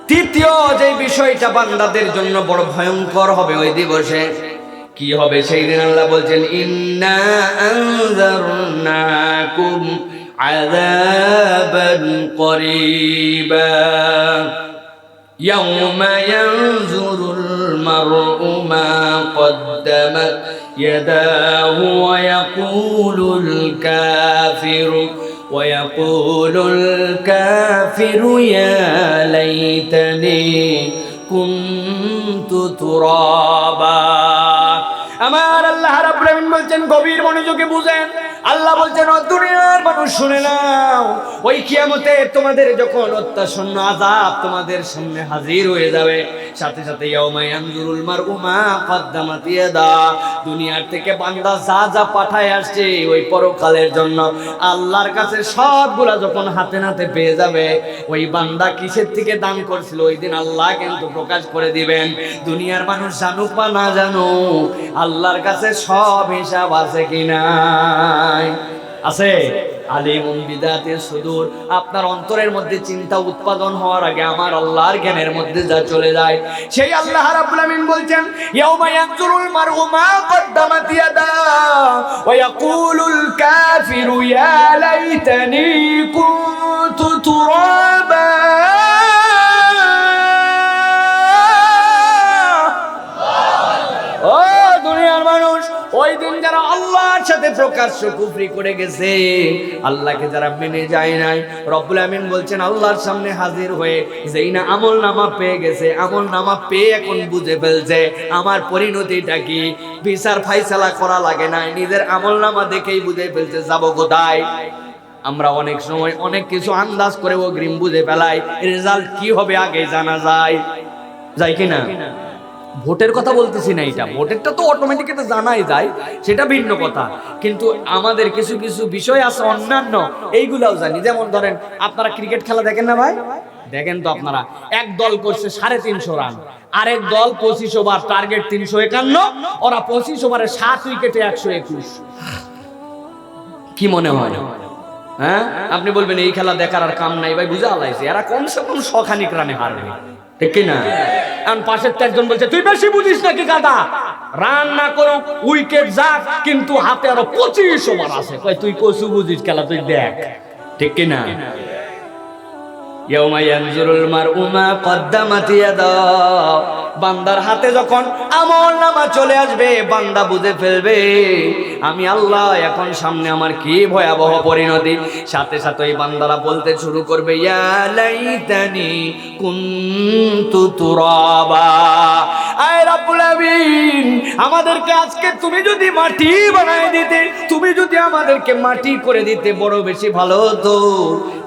তৃতীয় যে বিষয়টা বান্দাদের জন্য বড় ভয়ঙ্কর হবে ওই দিবসে, কি হবে সেই দিন আল্লাহ বলছেন, ইন্না আনজারনাকুম আযাবান করিবা ইয়াউমা ইয়ানজুরুল মার'উ মা কদ্দামাত ইয়াদাহু ওয়া ইয়াকুলুল কাফিরু ويقول الكافر يا ليتني كنت ترابا। আমার আল্লাহ রাব্বুল আলামিন বলছেন, গভীর মনোযোগে বুঝেন। আল্লাহ বলছেন, ও দুনিয়ার মানুষ শুনে নাও, ওই কিয়ামতে তোমাদের যখন অত্যাসন্ন আযাব তোমাদের সামনে হাজির হয়ে যাবে, সাথে সাথে ইয়াউমা ইয়ানজুরুল মার'উ মা কদ্দামাত ইয়াদা, দুনিয়ার থেকে বান্দা যা যা পাঠায় আসছে ওই পরকালের জন্য আল্লাহর কাছে সবগুলা যখন হাতে নাতে পেয়ে যাবে, ওই বান্দা কিসের থেকে দান করছিল ওই দিন আল্লাহ কিন্তু প্রকাশ করে দিবেন। দুনিয়ার মানুষ জানুক বা না জানুক, আল্লাহর কাছে সব হিসাব আছে কিনা আছে। আলিমুন বিদাতিস সুদূর, আপনার অন্তরের মধ্যে চিন্তা উৎপাদন হওয়ার আগে আমার আল্লাহর জ্ঞানের মধ্যে যা চলে যায়, সেই আল্লাহ রাব্বুল আমিন বলছেন, ইয়াউমা ইয়ানজুরুল মার'উ মা কদ্দামাত ইয়াদা ওয়া ইয়াকুলুল কাফিরু ইয়া লাইতানি কুনতু তুরাবা। ও দুনিয়ার মানুষ, ওই দিন যারা আল্লাহর সাথে প্রকাশ্য কুফরি করে গেছে, আল্লাহকে যারা মেনে যায় নাই, রব্বুল আমিন বলছেন আল্লাহর সামনে হাজির হয়ে যেই না আমল নামা পেয়ে গেছে, আমল নামা পেয়ে এখন বুঝে ফেলছে আমার পরিণতিটা কি, বিচার ফাইসালা করা লাগে নাই, নিজের আমল নামা দেখেই বুঝে ফেলছে যাব কোথায়। আমরা অনেক সময় অনেক কিছু আন্দাজ করে অগ্রিম বুঝে ফেলাই, রেজাল্ট কি হবে আগে জানা যায়, যায় কিনা? ভোটের কথা বলতেছি না, এটা ভোটেরটা তো অটোমেটিক এটা জানাই যায়, সেটা ভিন্ন কথা, কিন্তু আমাদের কিছু কিছু বিষয় আছে অন্যান্য, এইগুলাও জানি। যেমন ধরেন আপনারা ক্রিকেট খেলা দেখেন না ভাই? দেখেন তো আপনারা, এক দল করছে 350 রান, আরেক দল 25 ওভার, টার্গেট 351, ওরা 25 ওভারে 7 উইকেটে 121। কি মনে হয়? হ্যাঁ, আপনি বলবেন এই খেলা দেখার আর কাম নাই ভাই, বুঝা লাইছে এরা কমসে কম 100 রানে হারবে, ঠিক কি না? এখন পাশের একজন বলছে তুই বেশি বুঝিস নাকি গাদা, রান না করো উইকেট যাক, কিন্তু হাতে আরো 25 ওভার আছে, তুই কসু বুঝিস খেলা, তুই দেখ, ঠিক কি না? ইয়াউমা ইয়ানজুরুল মার'উ মা কদ্দামাত ইয়াদা, বান্দার হাতে যখন আমল নামা চলে আসবে, বান্দা বুঝে ফেলবে আমি আল্লাহ এখন সামনে আমার কি ভয়াবহ পরিণতি। সাথে সাথে এই বান্দারা বলতে শুরু করবে, ইয়া লাইতানি কুনতু তুরাবা। আয় রব্বুল আমিন, আমাদেরকে আজকে তুমি যদি মাটি বানায় দিতে, তুমি যদি আমাদেরকে মাটি করে দিতে বড় বেশি ভালো হতো।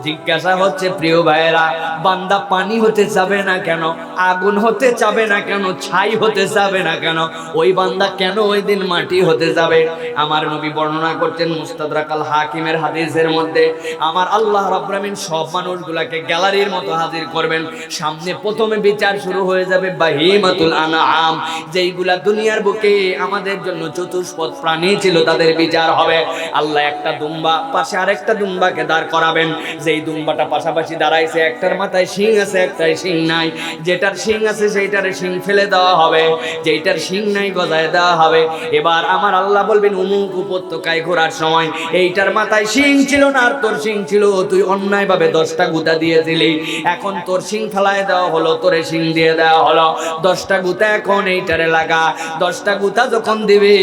জিজ্ঞাসা হচ্ছে প্রিয় ভাইয়েরা, বান্দা পানি হতে যাবে না কেন, আগুন হতে যাবে না কেন, ছাই হতে যাবে না কেন, ওই বান্দা কেন ওই দিন মাটি হতে যাবে? আমার নবী বর্ণনা করছেন মুস্তাদরাক আল হাকিমের হাদিসের মধ্যে, আমার আল্লাহ রাব্বুল আমিন সব মানুষগুলাকে গ্যালারির মতো হাজির করবেন। সামনে প্রথমে বিচার শুরু হয়ে যাবে বাহিমাতুল আনআম, যেইগুলা দুনিয়ার বুকে আমাদের জন্য চতুষ্পদ প্রাণী ছিল, তাদের বিচার হবে। আল্লাহ একটা দুম্বা পাশে আরেকটা দুম্বাকে দাঁড় করাবেন, যেই দুম্বাটা পাশাপাশি দাঁড়াইছে একটার মাথায় শিং আছে একটার শিং নাই, যেটার শিং আছে সেইটারে শিং ফেলে দেওয়া হবে, যেইটার শিং নাই গজায় দেওয়া হবে। এবার আমার আল্লাহ বলবেন, অমুক উপত্যকায় ঘোরার সময় এইটার মাথায় শিং ছিল না আর তোর শিং ছিল, তুই অন্যায়ভাবে 10টা গুতা দিয়েছিলি, এখন তোর শিং ফেলায় দেওয়া হলো, তোরে শিং দিয়ে দেওয়া হলো, 10টা গুতা এখন এইটারে লাগা। 10টা গুতা যখন দিবে,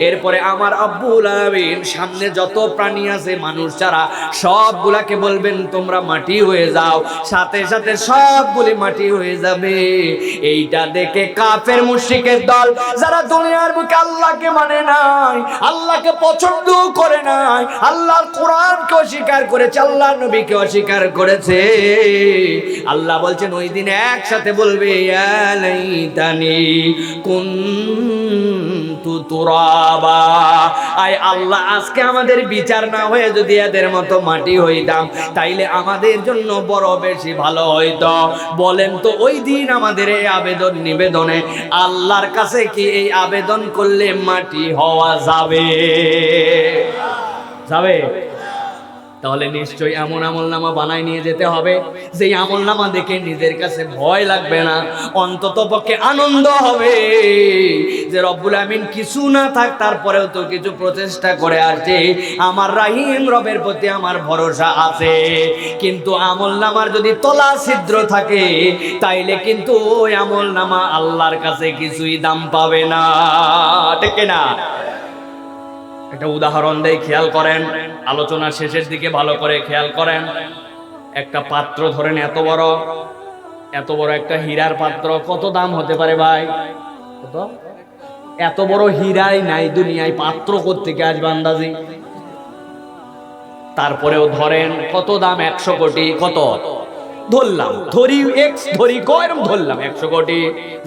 এরপরে আমার রব্বুল আলামিন সামনে যত প্রাণী আছে মানুষ ছাড়া সবগুলাকে বলবেন তোমরা মাটি হয়ে যাও, সাথে সাথে সবগুলি মাটি হয়ে যাবে। এইটা দেখে কাফের মুশরিকের দল, যারা দুনিয়ার বুকে আল্লাহকে মানে নাই, আল্লাহকে পছন্দ করে নাই, আল্লাহর কোরআনকে অস্বীকার করেছে, আল্লাহর নবীকে অস্বীকার করেছে, আল্লাহ বলছেন ওই দিন একসাথে বলবে, ইয়া লাইতানি কুনতু তুরাবা। আয় আল্লাহ, আজকে আমাদের বিচার না হয়ে যদি এদের মতো মাটি হইতাম, তাইলে আমাদের জন্য বড় বেশি ভালো হইতো। বলেন তো ওই দিন আমাদের এই আবেদন নিবেদনে আল্লাহর কাছে কি এই আবেদন করলে মাটি হওয়া যাবে? যাবে? তাহলে নিশ্চয়ই এমন আমলনামা বানায় নিয়ে যেতে হবে যে আমলনামা দেখে নিজের কাছে ভয় লাগবে না, অন্তত পক্ষে আনন্দ হবে যে রব্বুল আমিন কিছু না থাক তারপরেও তো কিছু প্রচেষ্টা করে আসছে, আমার রাহিম রবের প্রতি আমার ভরসা আছে। কিন্তু আমলনামার যদি তলা ছিদ্র থাকে তাইলে কিন্তু ওই আমলনামা আল্লাহর কাছে কিছুই দাম পাবে না, ঠিক না? একটা উদাহরণ দেই, খেয়াল করেন, আলোচনার শেষের দিকে ভালো করে খেয়াল করেন। একটা পাত্র ধরেন, এত বড় একটা হীরার পাত্র, কত দাম হতে পারে ভাই? কত? এত বড় হীরাই নাই দুনিয়ায়, পাত্র কোত্থেকে আসবে আন্দাজি? তারপরেও ধরেন কত দাম, 100 কোটি, কত ধরলাম, ধরলাম 100 কোটি।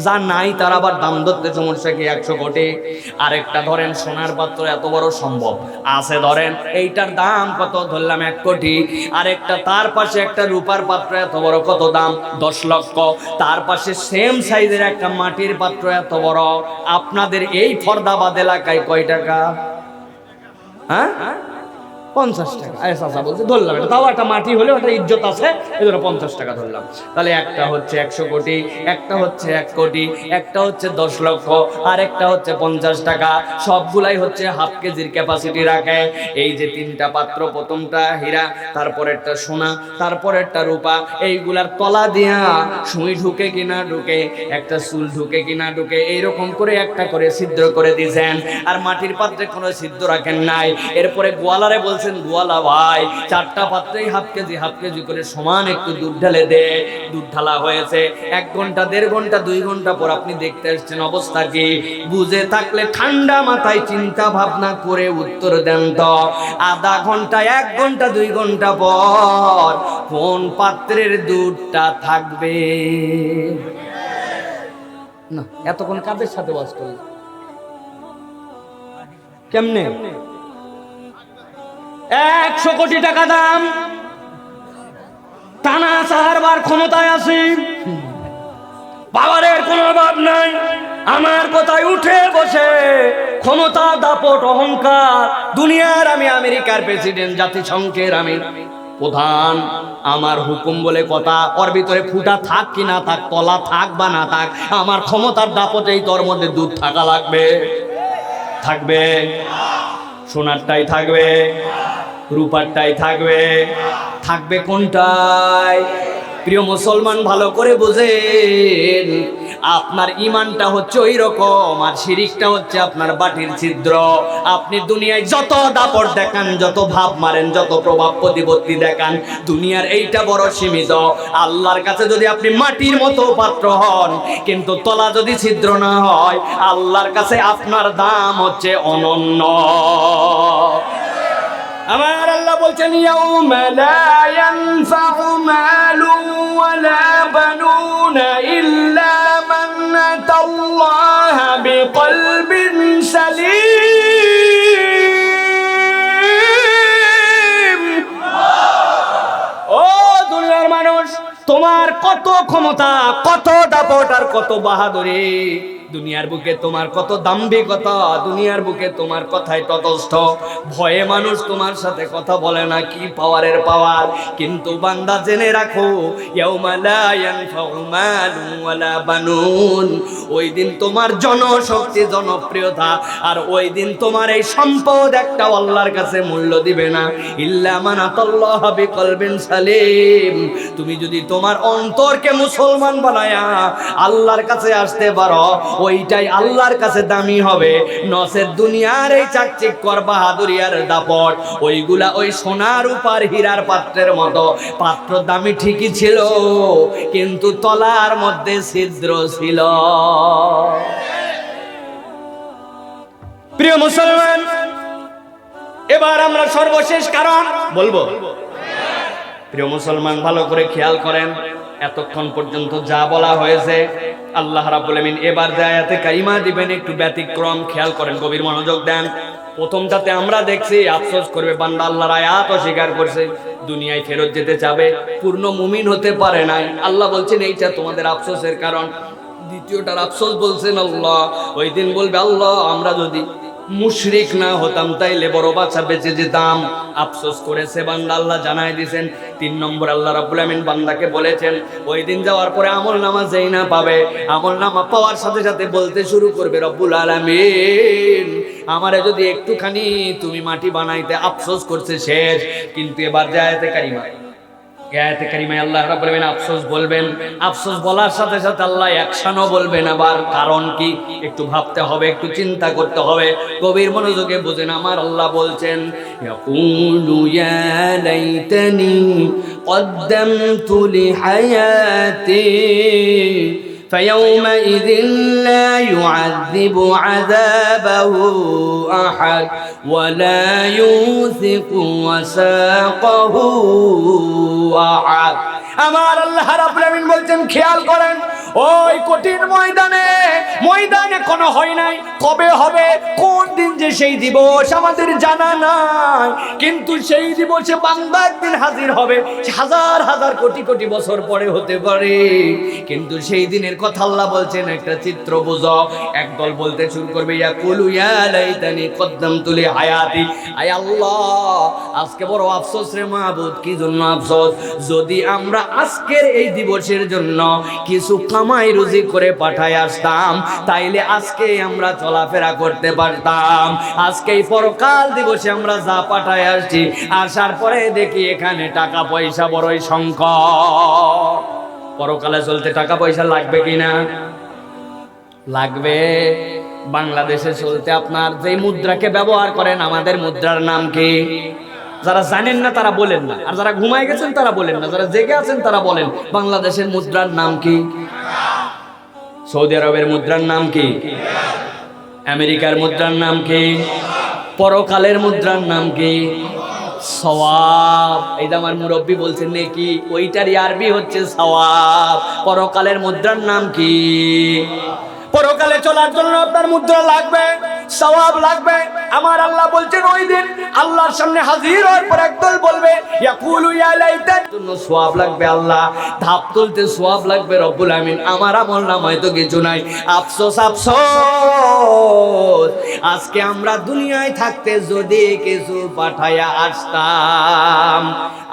যার নাই তার আবার দাম ধরতে সমস্যা কি, 100 কোটি। আরেকটা ধরেন সোনার পাত্র, এত বড় সম্ভব আছে, ধরেন এইটার দাম কত, ধরলাম 1 কোটি। আরেকটা তার পাশে একটা রূপার পাত্র, এত বড়, কত দাম, 10 লক্ষ। তার পাশে সেম সাইজের একটা মাটির পাত্র এত বড়। আপনাদের এই ফরদাবাদ এলাকায় কয় টাকা? হ্যাঁ, 50 টাকা। চাচা বলছে ধরলাম, এটা তাও একটা মাটি হলে ওটা ইজ্জত আছে, এই জন্য 50 টাকা ধরলাম। তাহলে একটা হচ্ছে 100 কোটি, একটা হচ্ছে 1 কোটি, একটা হচ্ছে 10 লক্ষ, আর একটা হচ্ছে 50 টাকা। সবগুলাই হচ্ছে হাফ কেজির ক্যাপাসিটি রাখে। এই যে 3টা পাত্র, প্রথমটা হীরা, তারপরেরটা সোনা, তারপরেরটা রূপা, এইগুলার তলা দিয়া সুই ঢুকে কিনা ঢুকে, একটা চুল ঢুকে কিনা ঢুকে, এইরকম করে একটা করে ছিদ্র করে দিয়েছেন। আর মাটির পাত্রে কোনো ছিদ্র রাখেন নাই। এরপরে গোয়ালারে বলছেন, গোয়ালা ভাই 4টা পাত্রেই হাফ কেজি করে সমান একটু দুধ ঢেলে দে। দুধ ঢালা হয়েছে। 1 ঘন্টা, 1.5 ঘন্টা, 2 ঘন্টা পর আপনি দেখতে আসছেন, অবস্থা কি? বুঝে থাকলে ঠান্ডা মাথায় চিন্তা ভাবনা করে উত্তর দেন তো, আধা ঘন্টা, 1 ঘন্টা, 2 ঘন্টা পর কোন পাত্রের দুধটা থাকবে? না, এতক্ষণ কাদের সাথে ওয়াজ করলেন? কেমনে? 100 কোটি টাকা দাম, টানা 4 বার ক্ষমতায় আছি, পাওয়ারের কোনো অভাব নাই, আমার কথায় উঠে বসে ক্ষমতা, দাপট, অহংকার, দুনিয়ার আমি আমেরিকার প্রেসিডেন্ট, জাতিসংঘের আমি প্রধান, আমার হুকুম বলে কথা, ওর ভিতরে ফুটা থাক কি না থাক, তলা থাক বা না থাক, আমার ক্ষমতার দাপটেই তোর মধ্যে দুধ থাকা লাগবে। থাকবে? সোনারটাই থাকবে, রূপারটাই থাকবে, থাকবে কোনটাই? প্রিয় মুসলমান, ভালো করে বুঝেন, আপনার ইমানটা হচ্ছে ওই রকম, আর শিরিকটা হচ্ছে আপনার বাটির ছিদ্র। আপনি দুনিয়ায় যত দাপট দেখান, যত ভাব মারেন, যত প্রভাব প্রতিপত্তি দেখান, দুনিয়ার এইটা বড় সীমিত। আল্লাহর কাছে যদি আপনি মাটির মতো পাত্র হন, কিন্তু তলা যদি ছিদ্র না হয়, আল্লাহর কাছে আপনার দাম হচ্ছে অনন্য। আমার আল্লাহ বলছেন, ইয়াউমা লা ইয়ানফাউ মালুন ওয়ালা বানুনা ইল্লা মান আতাল্লাহা বিকলবিন সালিম। ও দুনিয়ার মানুষ, তোমার কত ক্ষমতা, কত দাপট আর কত বাহাদুরি, দুনিয়ার বুকে তোমার কত দাম্ভিকতা, দুনিয়ার বুকে তোমার কথাই ততস্থ, ভয়ে মানুষ তোমার সাথে কথা বলে না, কি পাওয়ারের পাওয়ার। কিন্তু বান্দা জেনে রাখো, ইয়াউমা লা ইয়ানফাউ মালুন ওয়ালা বানুন, ওই দিন তোমার জনশক্তি, জনপ্রিয়তা, আর ওই দিন তোমার এই সম্পদ একটা আল্লাহর কাছে মূল্য দিবে না, ইল্লা মান আতাল্লাহা বিকলবিন সালিম। তুমি যদি তোমার অন্তরকে মুসলমান বানায়া আল্লাহর কাছে আসতে পারো, ওইটাই আল্লাহর কাছে দামি হবে। নসের দুনিয়ার এই চাকচিক্কর বাহাদুরি আর দাপট, ওইগুলা ওই সোনার উপর হীরার পাত্রের মতো, পাত্র দামি ঠিকই ছিল, কিন্তু তলার মধ্যে ছিদ্র ছিল। প্রিয় মুসলমান, এবার আমরা সর্বশেষ কারণ বলবো। প্রিয় মুসলমান, ভালো করে খেয়াল করেন, এতক্ষণ পর্যন্ত যা বলা হয়েছে আল্লাহ রাব্বুল আমিন এবার যে আয়াতে কারিমা দিবেন একটু ব্যতিক্রম, খেয়াল করেন, গভীর মনোযোগ দেন। প্রথমটাতে আমরা দেখছি আফসোস করবে বান্দা, আল্লাহর আয়াত অস্বীকার করছে, দুনিয়ায় ফেরত যেতে যাবে, পূর্ণ মুমিন হতে পারে নাই। আল্লাহ বলছেন এইটা তোমাদের আফসোসের কারণ। দ্বিতীয়টার আফসোস বলছেন আল্লাহ, ওই দিন বলবে আল্লাহ আমরা যদি মুশরিক না হতাম তাইলে বড় বাচ্চা বেঁচে যেতাম। আফসোস করেছে বান্দা, আল্লাহ জানাই দিয়েছেন। 3 নম্বর আল্লাহ রাব্বুল আমিন বান্দাকে বলেছেন, ওই দিন যাওয়ার পরে আমল নামা যেই না পাবে, আমল নামা পাওয়ার সাথে সাথে বলতে শুরু করবে, রব্বুল আলামিন আমারে যদি একটুখানি তুমি মাটি বানাইতে। আফসোস করছে শেষ। কিন্তু এবার যে আয়াতে কারিমায় আল্লাহ রাব্বুল আমিন আফসোস বলবেন। আফসোস বলার সাথে সাথে আল্লাহ অ্যাকশনও বলবেন। আবার কারণ কি একটু ভাবতে হবে, একটু চিন্তা করতে হবে, গভীর মনোযোগে বুঝেন। আমার আল্লাহ বলছেন, ইয়াকুলু ইয়া লাইতানি কদ্দামতু লিহায়াতি فيومئذ لا يعذب عذابه أحد ولا يوثق وثاقه أحد। আমার আল্লাহ রাব্বুল আমিন বলছেন, খেয়াল করেন, ওই কঠিন ময়দানে কোনো হয় নাই, কবে হবে, কোন দিন যে সেই দিবস আমাদের জানা নাই। কিন্তু সেই দিবসে বান্দা একদিন হাজির হবে, হাজার হাজার কোটি কোটি বছর পরে হতে পারে। কিন্তু সেই দিনের কথা আল্লাহ বলছেন, একটা চিত্র বুঝো। একদল বলতে শুরু করবে, ইয়াকুলু ইয়া লাইতানি কদ্দামতু লিহায়াতি। আয় আল্লাহ, আজকে বড় আফসোস রে মাবুদ। কি জন্য আফসোস? যদি আমরা আজকের এই দিবসের জন্য কিছু কামাই রুজি করে পাঠায় আসতাম, তাইলে আজকে আমরা চলাফেরা করতে পারতাম। আজকে এই পরকাল দিবসে আমরা যা পাঠায় আসছি, আসার পরে দেখি এখানে টাকা পয়সা বড়ই সংকট। পরকালে চলতে টাকা পয়সা লাগবে কিনা? লাগবে। বাংলাদেশে চলতে আপনার যে মুদ্রাকে ব্যবহার করেন, আমাদের মুদ্রার নাম কি? যারা জানেন না তারা বলেন না, আর যারা ঘুমায় গেছেন তারা বলেন না, যারা জেগে আছেন তারা বলেন। বাংলাদেশের মুদ্রার নাম কি? সৌদি আরবের মুদ্রার নাম কি? আমেরিকার মুদ্রার নাম কি? পরকালের মুদ্রার নাম কি? সওয়াব। এই যে আমার মুরব্বী বলছেন নেকি, ওইটারই আরবি হচ্ছে সওয়াব। পরকালের মুদ্রার নাম কি? পরকালে চলার জন্য আপনার মুদ্রা লাগবে, সওয়াব লাগবে। আমার আল্লাহ বলছেন, ওই দিন আল্লাহর সামনে হাজির হওয়ার পর একদল বলবে, ইয়াকুলু ইয়া লাইতান, জন্য সওয়াব লাগবে। আল্লাহ ধাপ তুলতে সওয়াব লাগবে। রব্বুল আমিন আমার আমল নামায় তো কিছু নাই। আফসোস আফসোস, আজকে আমরা দুনিয়ায় থাকতে যদি কিছু পাঠায়া আসতাম।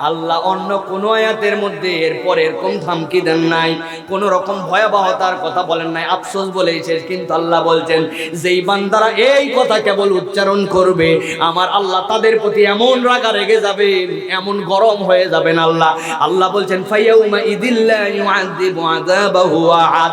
আল্লাহ অন্য কোন আয়াতের মধ্যে এরপর এরকম থামকি দেন নাই, কোন রকম ভয়াবহতার কথা বলেন নাই, আফসোস বলেছে। কিন্তু আল্লাহ বলছেন, যেই বান্দারা এই কথা কেবল উচ্চারণ করবে, আমার আল্লাহ তাদের প্রতি এমন রাগা রেগে যাবে, এমন গরম হয়ে যাবেন। আল্লাহ বলছেন, ফায়াউমা ইদিল্লা ইউআযিবু আযাবাহু আহাদ।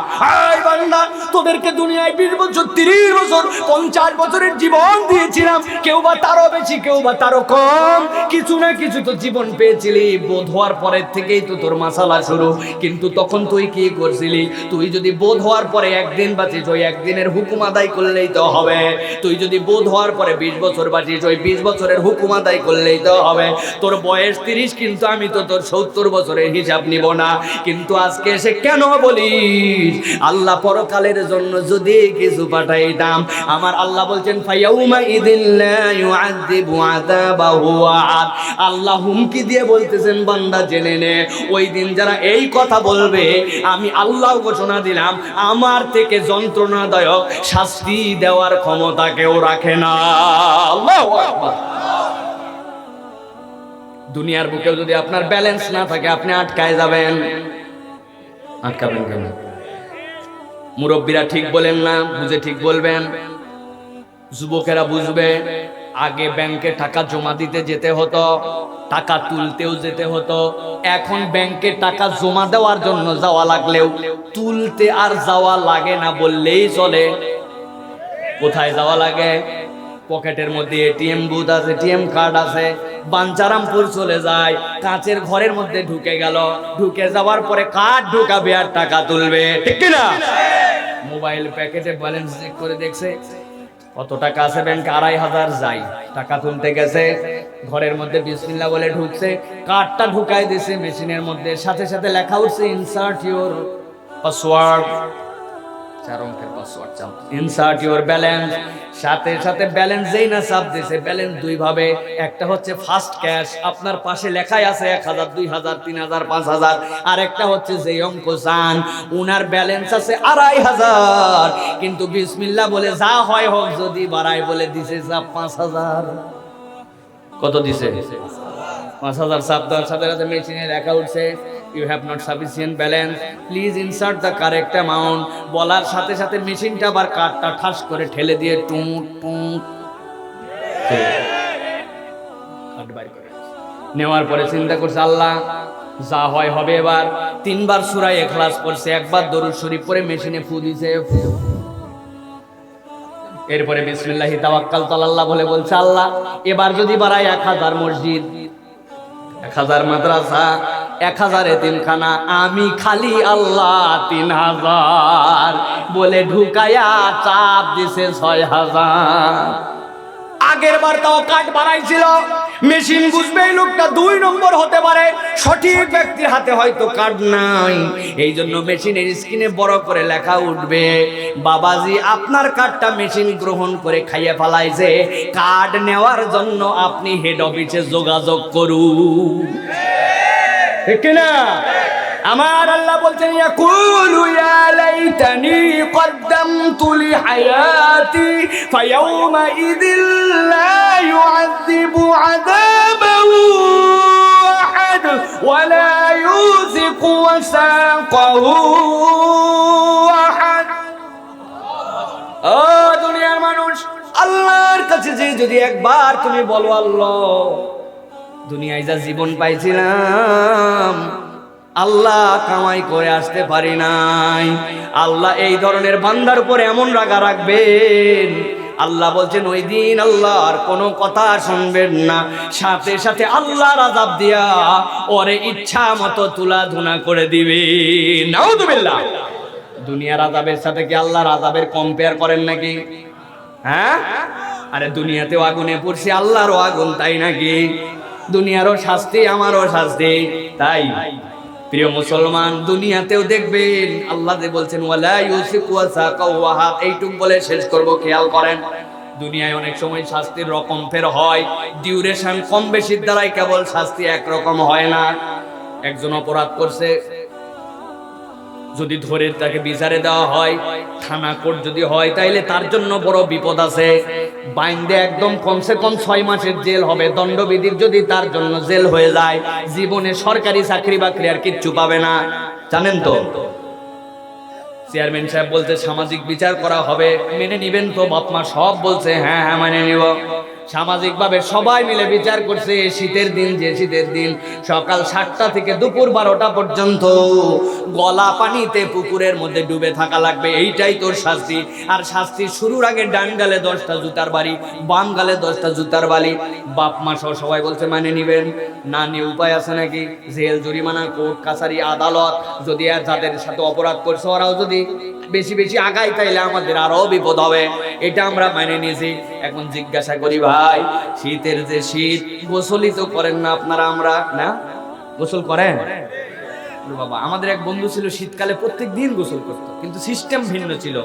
এই বান্দা, তোদেরকে দুনিয়ায় 20 বছর, 30 বছর, 50 বছরের জীবন দিয়েছিলাম। কেউ বা তারও বেশি, কেউ বা তারও কম, কিছু না কিছু তো জীবন পেয়েছিলি। বোধ হওয়ার পরের থেকেই তো তোর মাসালা শুরু। কিন্তু তখন তুই কি করছিলি? তুই যদি বোধ হওয়ার পরে একদিন বাঁচিস, ওই একদিনের হুকুম আদায় করলেই তো হবে। তুই যদি বোধ হওয়ার পরে 20 বছর বাঁচিস, ওই 20 বছরের হুকুম আদায় করলেই তো হবে। তোর বয়স 30, কিন্তু আমি তো তোর 70 বছরের হিসাব নিব না। কিন্তু আজকে এসে কেন বলিস আল্লাহ পরকালের জন্য যদি কিছু পাঠাইতাম? আমার আল্লাহ বলছেন, ফায়াউমা ইদিল্লা ইউআযিবু আযাবাহু আহাদ। আল্লাহ হুমকি দিয়ে বলতেছেন, বান্দা জেনে নে, ওই দিন যারা এই কথা বলবে, আমি আল্লাহ ঘোষণা দিলাম, আমার থেকে যন্ত্রণাদায়ক শাস্তি দেওয়ার ক্ষমতা কেউ রাখে না। আল্লাহু আকবার। দুনিয়ার বুকেও যদি আপনার ব্যালেন্স না থাকে, আপনি আটকায় যাবেন। আটকাবেন কেন? মুরব্বীরা ঠিক বলেন না, বুঝে ঠিক বলবেন। যুবকেরা বুঝবে। আগে ব্যাংকে টাকা জমা দিতে যেতে হতো, টাকা তুলতেও যেতে হতো। এখন ব্যাংকে টাকা জমা দেওয়ার জন্য যাওয়া লাগলেও তুলতে আর যাওয়া লাগে না বললেই চলে। কোথায় যাওয়া লাগে? পকেটের মধ্যে এটিএম বুথ আছে, এটিএম কার্ড আছে। বাঞ্চারামপুর চলে যায়, কাঁচের ঘরের মধ্যে ঢুকে গেল। ঢুকে যাওয়ার পরে কার্ড ঢুকাবে আর টাকা তুলবে, ঠিক কিনা? মোবাইল প্যাকেটে ব্যালেন্স চেক করে দেখছে কত টাকা আছে ব্যাংকে, 2500 যাই। টাকা তুলতে গেছে, ঘরের মধ্যে বিসমিল্লাহ বলে ঢুকছে, কার্ডটা ঢুকাই দিয়েছে মেশিনের মধ্যে। সাথে সাথে লেখা উঠছে, ইনসার্ট ইউর পাসওয়ার্ড। 4 অঙ্কের পাসওয়ার্ড চাপ, ইনসার্ট ইওর ব্যালেন্স। সাথে সাথে ব্যালেন্স যেই না চাপ দিছে, ব্যালেন্স দুই ভাবে, একটা হচ্ছে ফার্স্ট ক্যাশ, আপনার পাশে লেখাই আছে 1000, 2000, 3000, 5000, আর একটা হচ্ছে যেই অঙ্ক চান উনার ব্যালেন্স আছে 2500, কিন্তু বিসমিল্লাহ বলে যা হয় হোক, যদি বাড়াই বলে দিছে চাপ 5000। কত দিছে? 5000 চাপ দেওয়ার সাথে সাথে মেশিনে লেখা উঠছে you have not sufficient balance, please insert the correct amount. বলার সাথে সাথে মেশিনটা আবার কার্ডটা ঠাস করে ঠেলে দিয়ে টুট টুট কার্ড বাইর করে নেওয়ার পরে চিন্তা করছে আল্লাহ যা হয় হবে। এবার 3 বার সূরা ইখলাস পড়ছে, একবার দরুদ শরীফ পড়ে মেশিনে ফু দিছে। এরপরে বিসমিল্লাহি তাওয়াক্কালতু আলাল্লাহ বলে বলছে আল্লাহ এবার যদি বাড়াই 1000 মসজিদ, 1000 মাদ্রাসা, 1000 এতিমখানা, আমি খালি আল্লাহ 3000 বলে ঢুকায়া চাপ দিছে 6000। আগের বার তাও কাট বাড়াইছিল, মেশিন বুঝবে এই লোকটা 2 নম্বর হতে পারে, সঠিক ব্যক্তির হাতে হয়তো কার্ড নাই, এই জন্য মেশিনের স্ক্রিনে বড় করে লেখা উঠবে বাবাজি আপনার কার্ডটা মেশিন গ্রহণ করে খাইয়ে ফেলাইছে, কার্ড নেওয়ার জন্য আপনি হেড অফিসে যোগাযোগ করুন। ঠিক না? আমার আল্লাহ বলছেন ইয়াকুলু ইয়া লাইতানি কদ্দামতু লিহায়াতি ফায়াউমা ইযিল লা ইউআযিবু আযাবাহু আহাদ ওয়া লা ইউযিকু ওয়াসাকাহু আহাদ। ও দুনিয়ার মানুষ, আল্লাহর কাছে যে যদি একবার তুমি বলো আল্লাহ দুনিয়ায় যা জীবন পাইছিলাম আল্লাহ কামাই করে আসতে পারি নাই, আল্লাহ এই ধরনের বান্দার উপরে এমন রাগা রাখবেন, আল্লাহ বলছেন ওই দিন আল্লাহর কোনো কথা শুনবেন না, সাথে সাথে আল্লাহর আযাব দিয়া ওরে ইচ্ছা মতো তুলা ধুনা করে দিবে। নাউযুবিল্লাহ। দুনিয়ার আযাবের সাথে কি আল্লাহর আযাবের কম্পেয়ার করেন নাকি? হ্যাঁ, আরে দুনিয়াতেও আগুনে পড়ছে, আল্লাহরও আগুন, তাই নাকি? দুনিয়ারও শাস্তি আমারও শাস্তি, তাই প্রিয় মুসলমান দুনিয়াতেও দেখবেন আল্লাহ যে বলছেন ওয়ালা ইউসিকু ওয়াসাকাহু আহাদ, এইটুক বলে শেষ করব, খেয়াল করেন দুনিয়ায় অনেক সময় শাস্তির রকম ফের হয়, ডিউরেশন কম বেশির দ্বারাই কেবল শাস্তি একরকম হয় না। একজন অপরাধ করছে, যদি ধরে তাকে বিচারে দেওয়া হয়, থানা কোর্ট যদি হয়, তাইলে তার জন্য বড় বিপদ আছে, বাইন্দে একদম কমসে কম 6 মাসের জেল হবে, দণ্ডবিধির যদি তার জন্য জেল হয়ে যায়, জীবনে সরকারি চাকরি বাকরি আর কিচ্ছু পাবে না, জানেন তো? চেয়ারম্যান সাহেব বলতে সামাজিক বিচার করা হবে, মেনে নিবেন তো? বাপ মা সব বলছে হ্যাঁ হ্যাঁ মেনে নিব। সামাজিক ভাবে সবাই মিলে বিচার করছে, শীতের দিন, যে শীতের দিন সকাল 7টা থেকে দুপুর 12টা পর্যন্ত গলা পানিতে পুকুরের মধ্যে ডুবে থাকা লাগবে, এইটাই তোর শাস্তি। আর শাস্তি শুরুর আগে ডান গালে 10টা জুতার বাড়ি, বাম গালে 10টা জুতার বাড়ি। বাপ মা সহ সবাই বলছে মানে নিবেন না, নিয়ে উপায় আছে নাকি? জেল, জরিমানা, কোর্ট কাছারি, আদালত, যদি আর যাদের সাথে অপরাধ করছে ওরাও যদি বেশি বেশি আগায় তাইলে আমাদের আরো বিপদ হবে, এটা আমরা মেনে নিয়েছি। এখন জিজ্ঞাসা করি ভাই, শীতের যে শীত, গোসলই তো করেন না আপনারা, আমরা না গোসল করেন? বাবা, আমাদের এক বন্ধু ছিল শীতকালে প্রত্যেক দিন গোসল করতো, কিন্তু সিস্টেম ভিন্ন ছিল,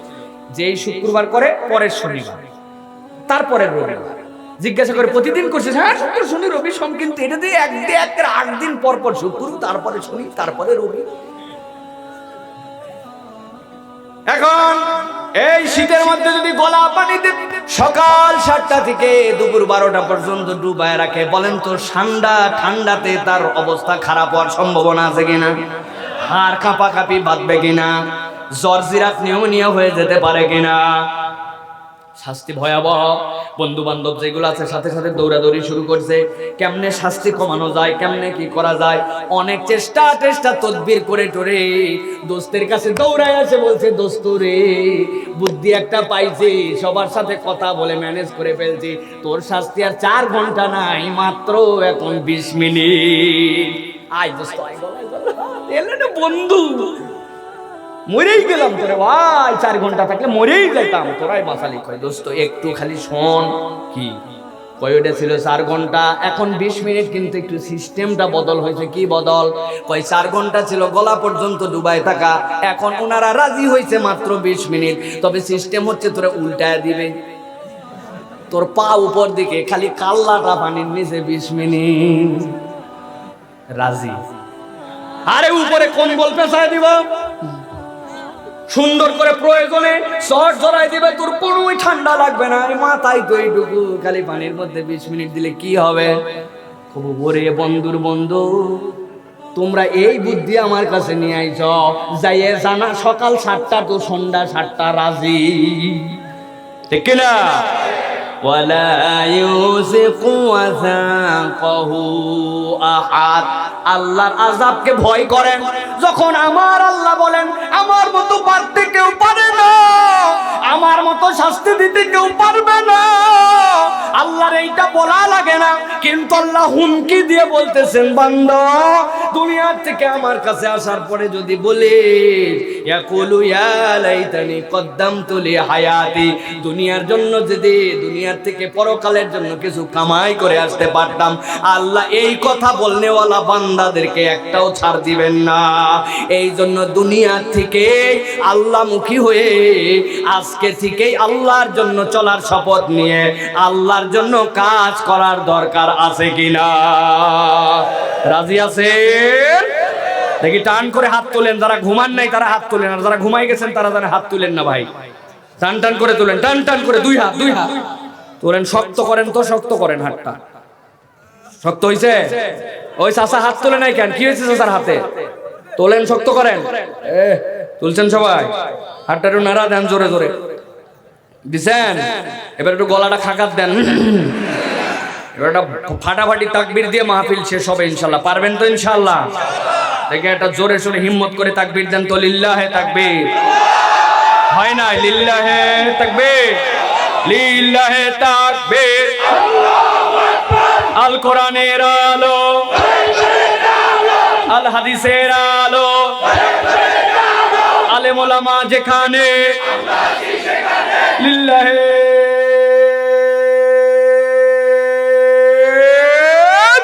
যেই শুক্রবার করে পরের শনিবার, তারপরের রবিবার। জিজ্ঞাসা করে প্রতিদিন করছে, হ্যাঁ শুক্র শনি রবি সোম, কিন্তু এটা দিয়ে 8 দিন পর পর শুক্র, তারপরে শনি, তারপরে রবি। এখন এই শীতের মধ্যে যদি গলা পানিতে সকাল 7টা থেকে দুপুর 12টা পর্যন্ত ডুবায় রাখে, বলেন তো ঠান্ডাতে তার অবস্থা খারাপ হওয়ার সম্ভাবনা আছে কিনা? হাড় কাঁপাকাঁপি বাঁধবে কিনা? জ্বর জিরাত নিউমোনিয়া হয়ে যেতে পারে কিনা? শাস্তি ভয়াবহ। বন্ধু বান্ধব যেগুলো আছে সাথে সাথে দৌড়াদৌড়ি শুরু করছে, কেমনে শাস্তি কমানো যায়, কেমনে কি করা যায়, অনেক চেষ্টা তদবির করে টোরে দোস্তের কাছে দৌড়ায় আসে, বলছে দোস্ত রে বুদ্ধি একটা পাইছি, সবার সাথে কথা বলে ম্যানেজ করে ফেলছি, তোর শাস্তি আর 4 ঘন্টা নাই, মাত্র এখন 20 মিনিট। আয় দোস্ত আয়, বন্ধু মরেই গেলাম তোরে ভাই, 4 ঘন্টা থাকলে মরেই যেতাম, তোরাই বাঁচালি। কয় দোস্ত একটু খালি শোন। কি কই ওটা ছিল 4 ঘন্টা, এখন 20 মিনিট, কিন্তু একটু সিস্টেমটা বদল হয়েছে। কি বদল? কই 4 ঘন্টা ছিল গলা পর্যন্ত ডুবায় থাকা, এখন ওনারা রাজি হয়েছে মাত্র 20 মিনিট। তবে সিস্টেম হচ্ছে তোরা উল্টায় দিবে, তোর পা উপর দিকে, খালি কাল্লাটা পানির নিচে 20 মিনিট। রাজি? আরে উপরে কম্বল পেঁচায় দিব, সুন্দর করে প্রয়োজনে শর্ট জড়াই দিবে, তোর কোনোই ঠান্ডা লাগবে না। মাথায় তো এইটুকু খালি পানির মধ্যে 20 মিনিট দিলে কি হবে? খুব ওরে বন্ধুর বন্ধু, তোমরা এই বুদ্ধি আমার কাছে নিয়ে আইছ, যাইয়ে জানা সকাল 7টা তো সন্ধ্যা 7টা, রাজি? ঠিক কিনা? ওয়ালা ইউসিকু ওয়াসাকাহু আহাদ। আল্লাহর আযাবকে ভয় করেন। যখন আমার আল্লাহ বলেন আমার মতো পারতে কেউ পারে না, আমার মতো শাস্তি দিতে কেউ পারবে না, আল্লাহর এইটা বলা লাগে না, কিন্তু আল্লাহ হুমকি দিয়ে বলতেছেন, বান্দা দুনিয়ার থেকে আমার কাছে আসার পরে যদি বলিস ইয়াকুলু ইয়া লাইতানি কদ্দামতু লি হায়াতি, দুনিয়ার জন্য যদি দুনিয়ার থেকে পরকালের জন্য কিছু কামাই করে আসতে পারতাম, আল্লাহ এই কথা বলনেওয়ালা বান্দাদেরকে একটাও ছাড় দিবেন না। এই জন্য দুনিয়ার থেকে আল্লাহমুখী হয়ে আজকে থেকেই আল্লাহর জন্য চলার শপথ নিয়ে আল্লাহর জন্য কাজ করার দরকার আছে কিনা? রাজি আছেন? দেখি টান করে হাত তোলেন। যারা ঘুমান নাই তারা হাত তোলেন, আর যারা ঘুমাই গেছেন তারা যেন হাত তুলেন না ভাই। টান টান করে তোলেন, টান টান করে, দুই হাত তোলেন। শক্ত করেন তো, শক্ত করেন হাতটা। শক্ত হইছে? ওই চাচা হাত তোলে নাই কেন? কি হয়েছে চাচার হাতে? তোলেন, শক্ত করেন। তুলছেন সবাই? হাতটা একটু নাড়া দেন জোরে জোরে। দিছেন? এবার একটু গলাটা খাকাত দেন। এবার একটা ফাটাফাটি তাকবীর দিয়ে মাহফিল শেষ হবে ইনশাল্লাহ। পারবেন তো ইনশাল্লাহ? দেখে একটা জোরে সোরে হিম্মত করে তাকবীর দেন তো। লিল্লাহে তাকবীর। হয় না? লিল্লাহে তাকবীর, লিল্লাহে তাকবীর। আল কোরআনের আলো, আল হাদিসের আলো, আলেম ওলামা যেখানে, লিল্লাহে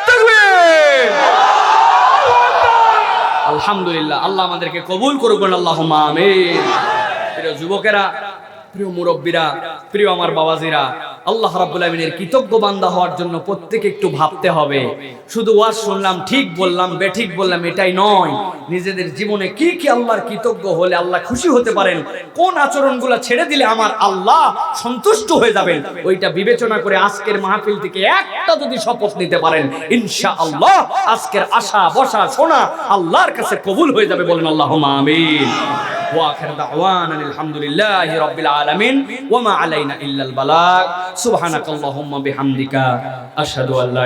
তাকবীর। আলহামদুলিল্লাহ। আল্লাহ আমাদেরকে কবুল করুন, আল্লাহুম্মা আমিন। প্রিয় যুবকেরা, প্রিয় মুরব্বীরা, প্রিয় আমার বাবাজিরা, আল্লাহ রাব্বুল আমিনের কৃতজ্ঞ বান্দা হওয়ার জন্য প্রত্যেকে একটু ভাবতে হবে। শুধু ওয়াজ শুনলাম, ঠিক বললাম, বেঠিক বললাম, এটাই নয়। নিজেদের জীবনে কি কি আল্লাহর কৃতজ্ঞ হলে আল্লাহ খুশি হতে পারেন, কোন আচরণগুলো ছেড়ে দিলে আমার আল্লাহ সন্তুষ্ট হয়ে যাবেন, ওইটা বিবেচনা করে আজকের মাহফিল থেকে একটা যদি শপথ নিতে পারেন, ইনশাআল্লাহ আজকের আশা বসা শোনা আল্লাহর কাছে কবুল হয়ে যাবে। বলেন আল্লাহুম্মা আমিন। وآخر دعوانا الحمد لله رب العالمين وما علينا إلا البلاغ سبحانك اللهم بحمدك أشهد أن لا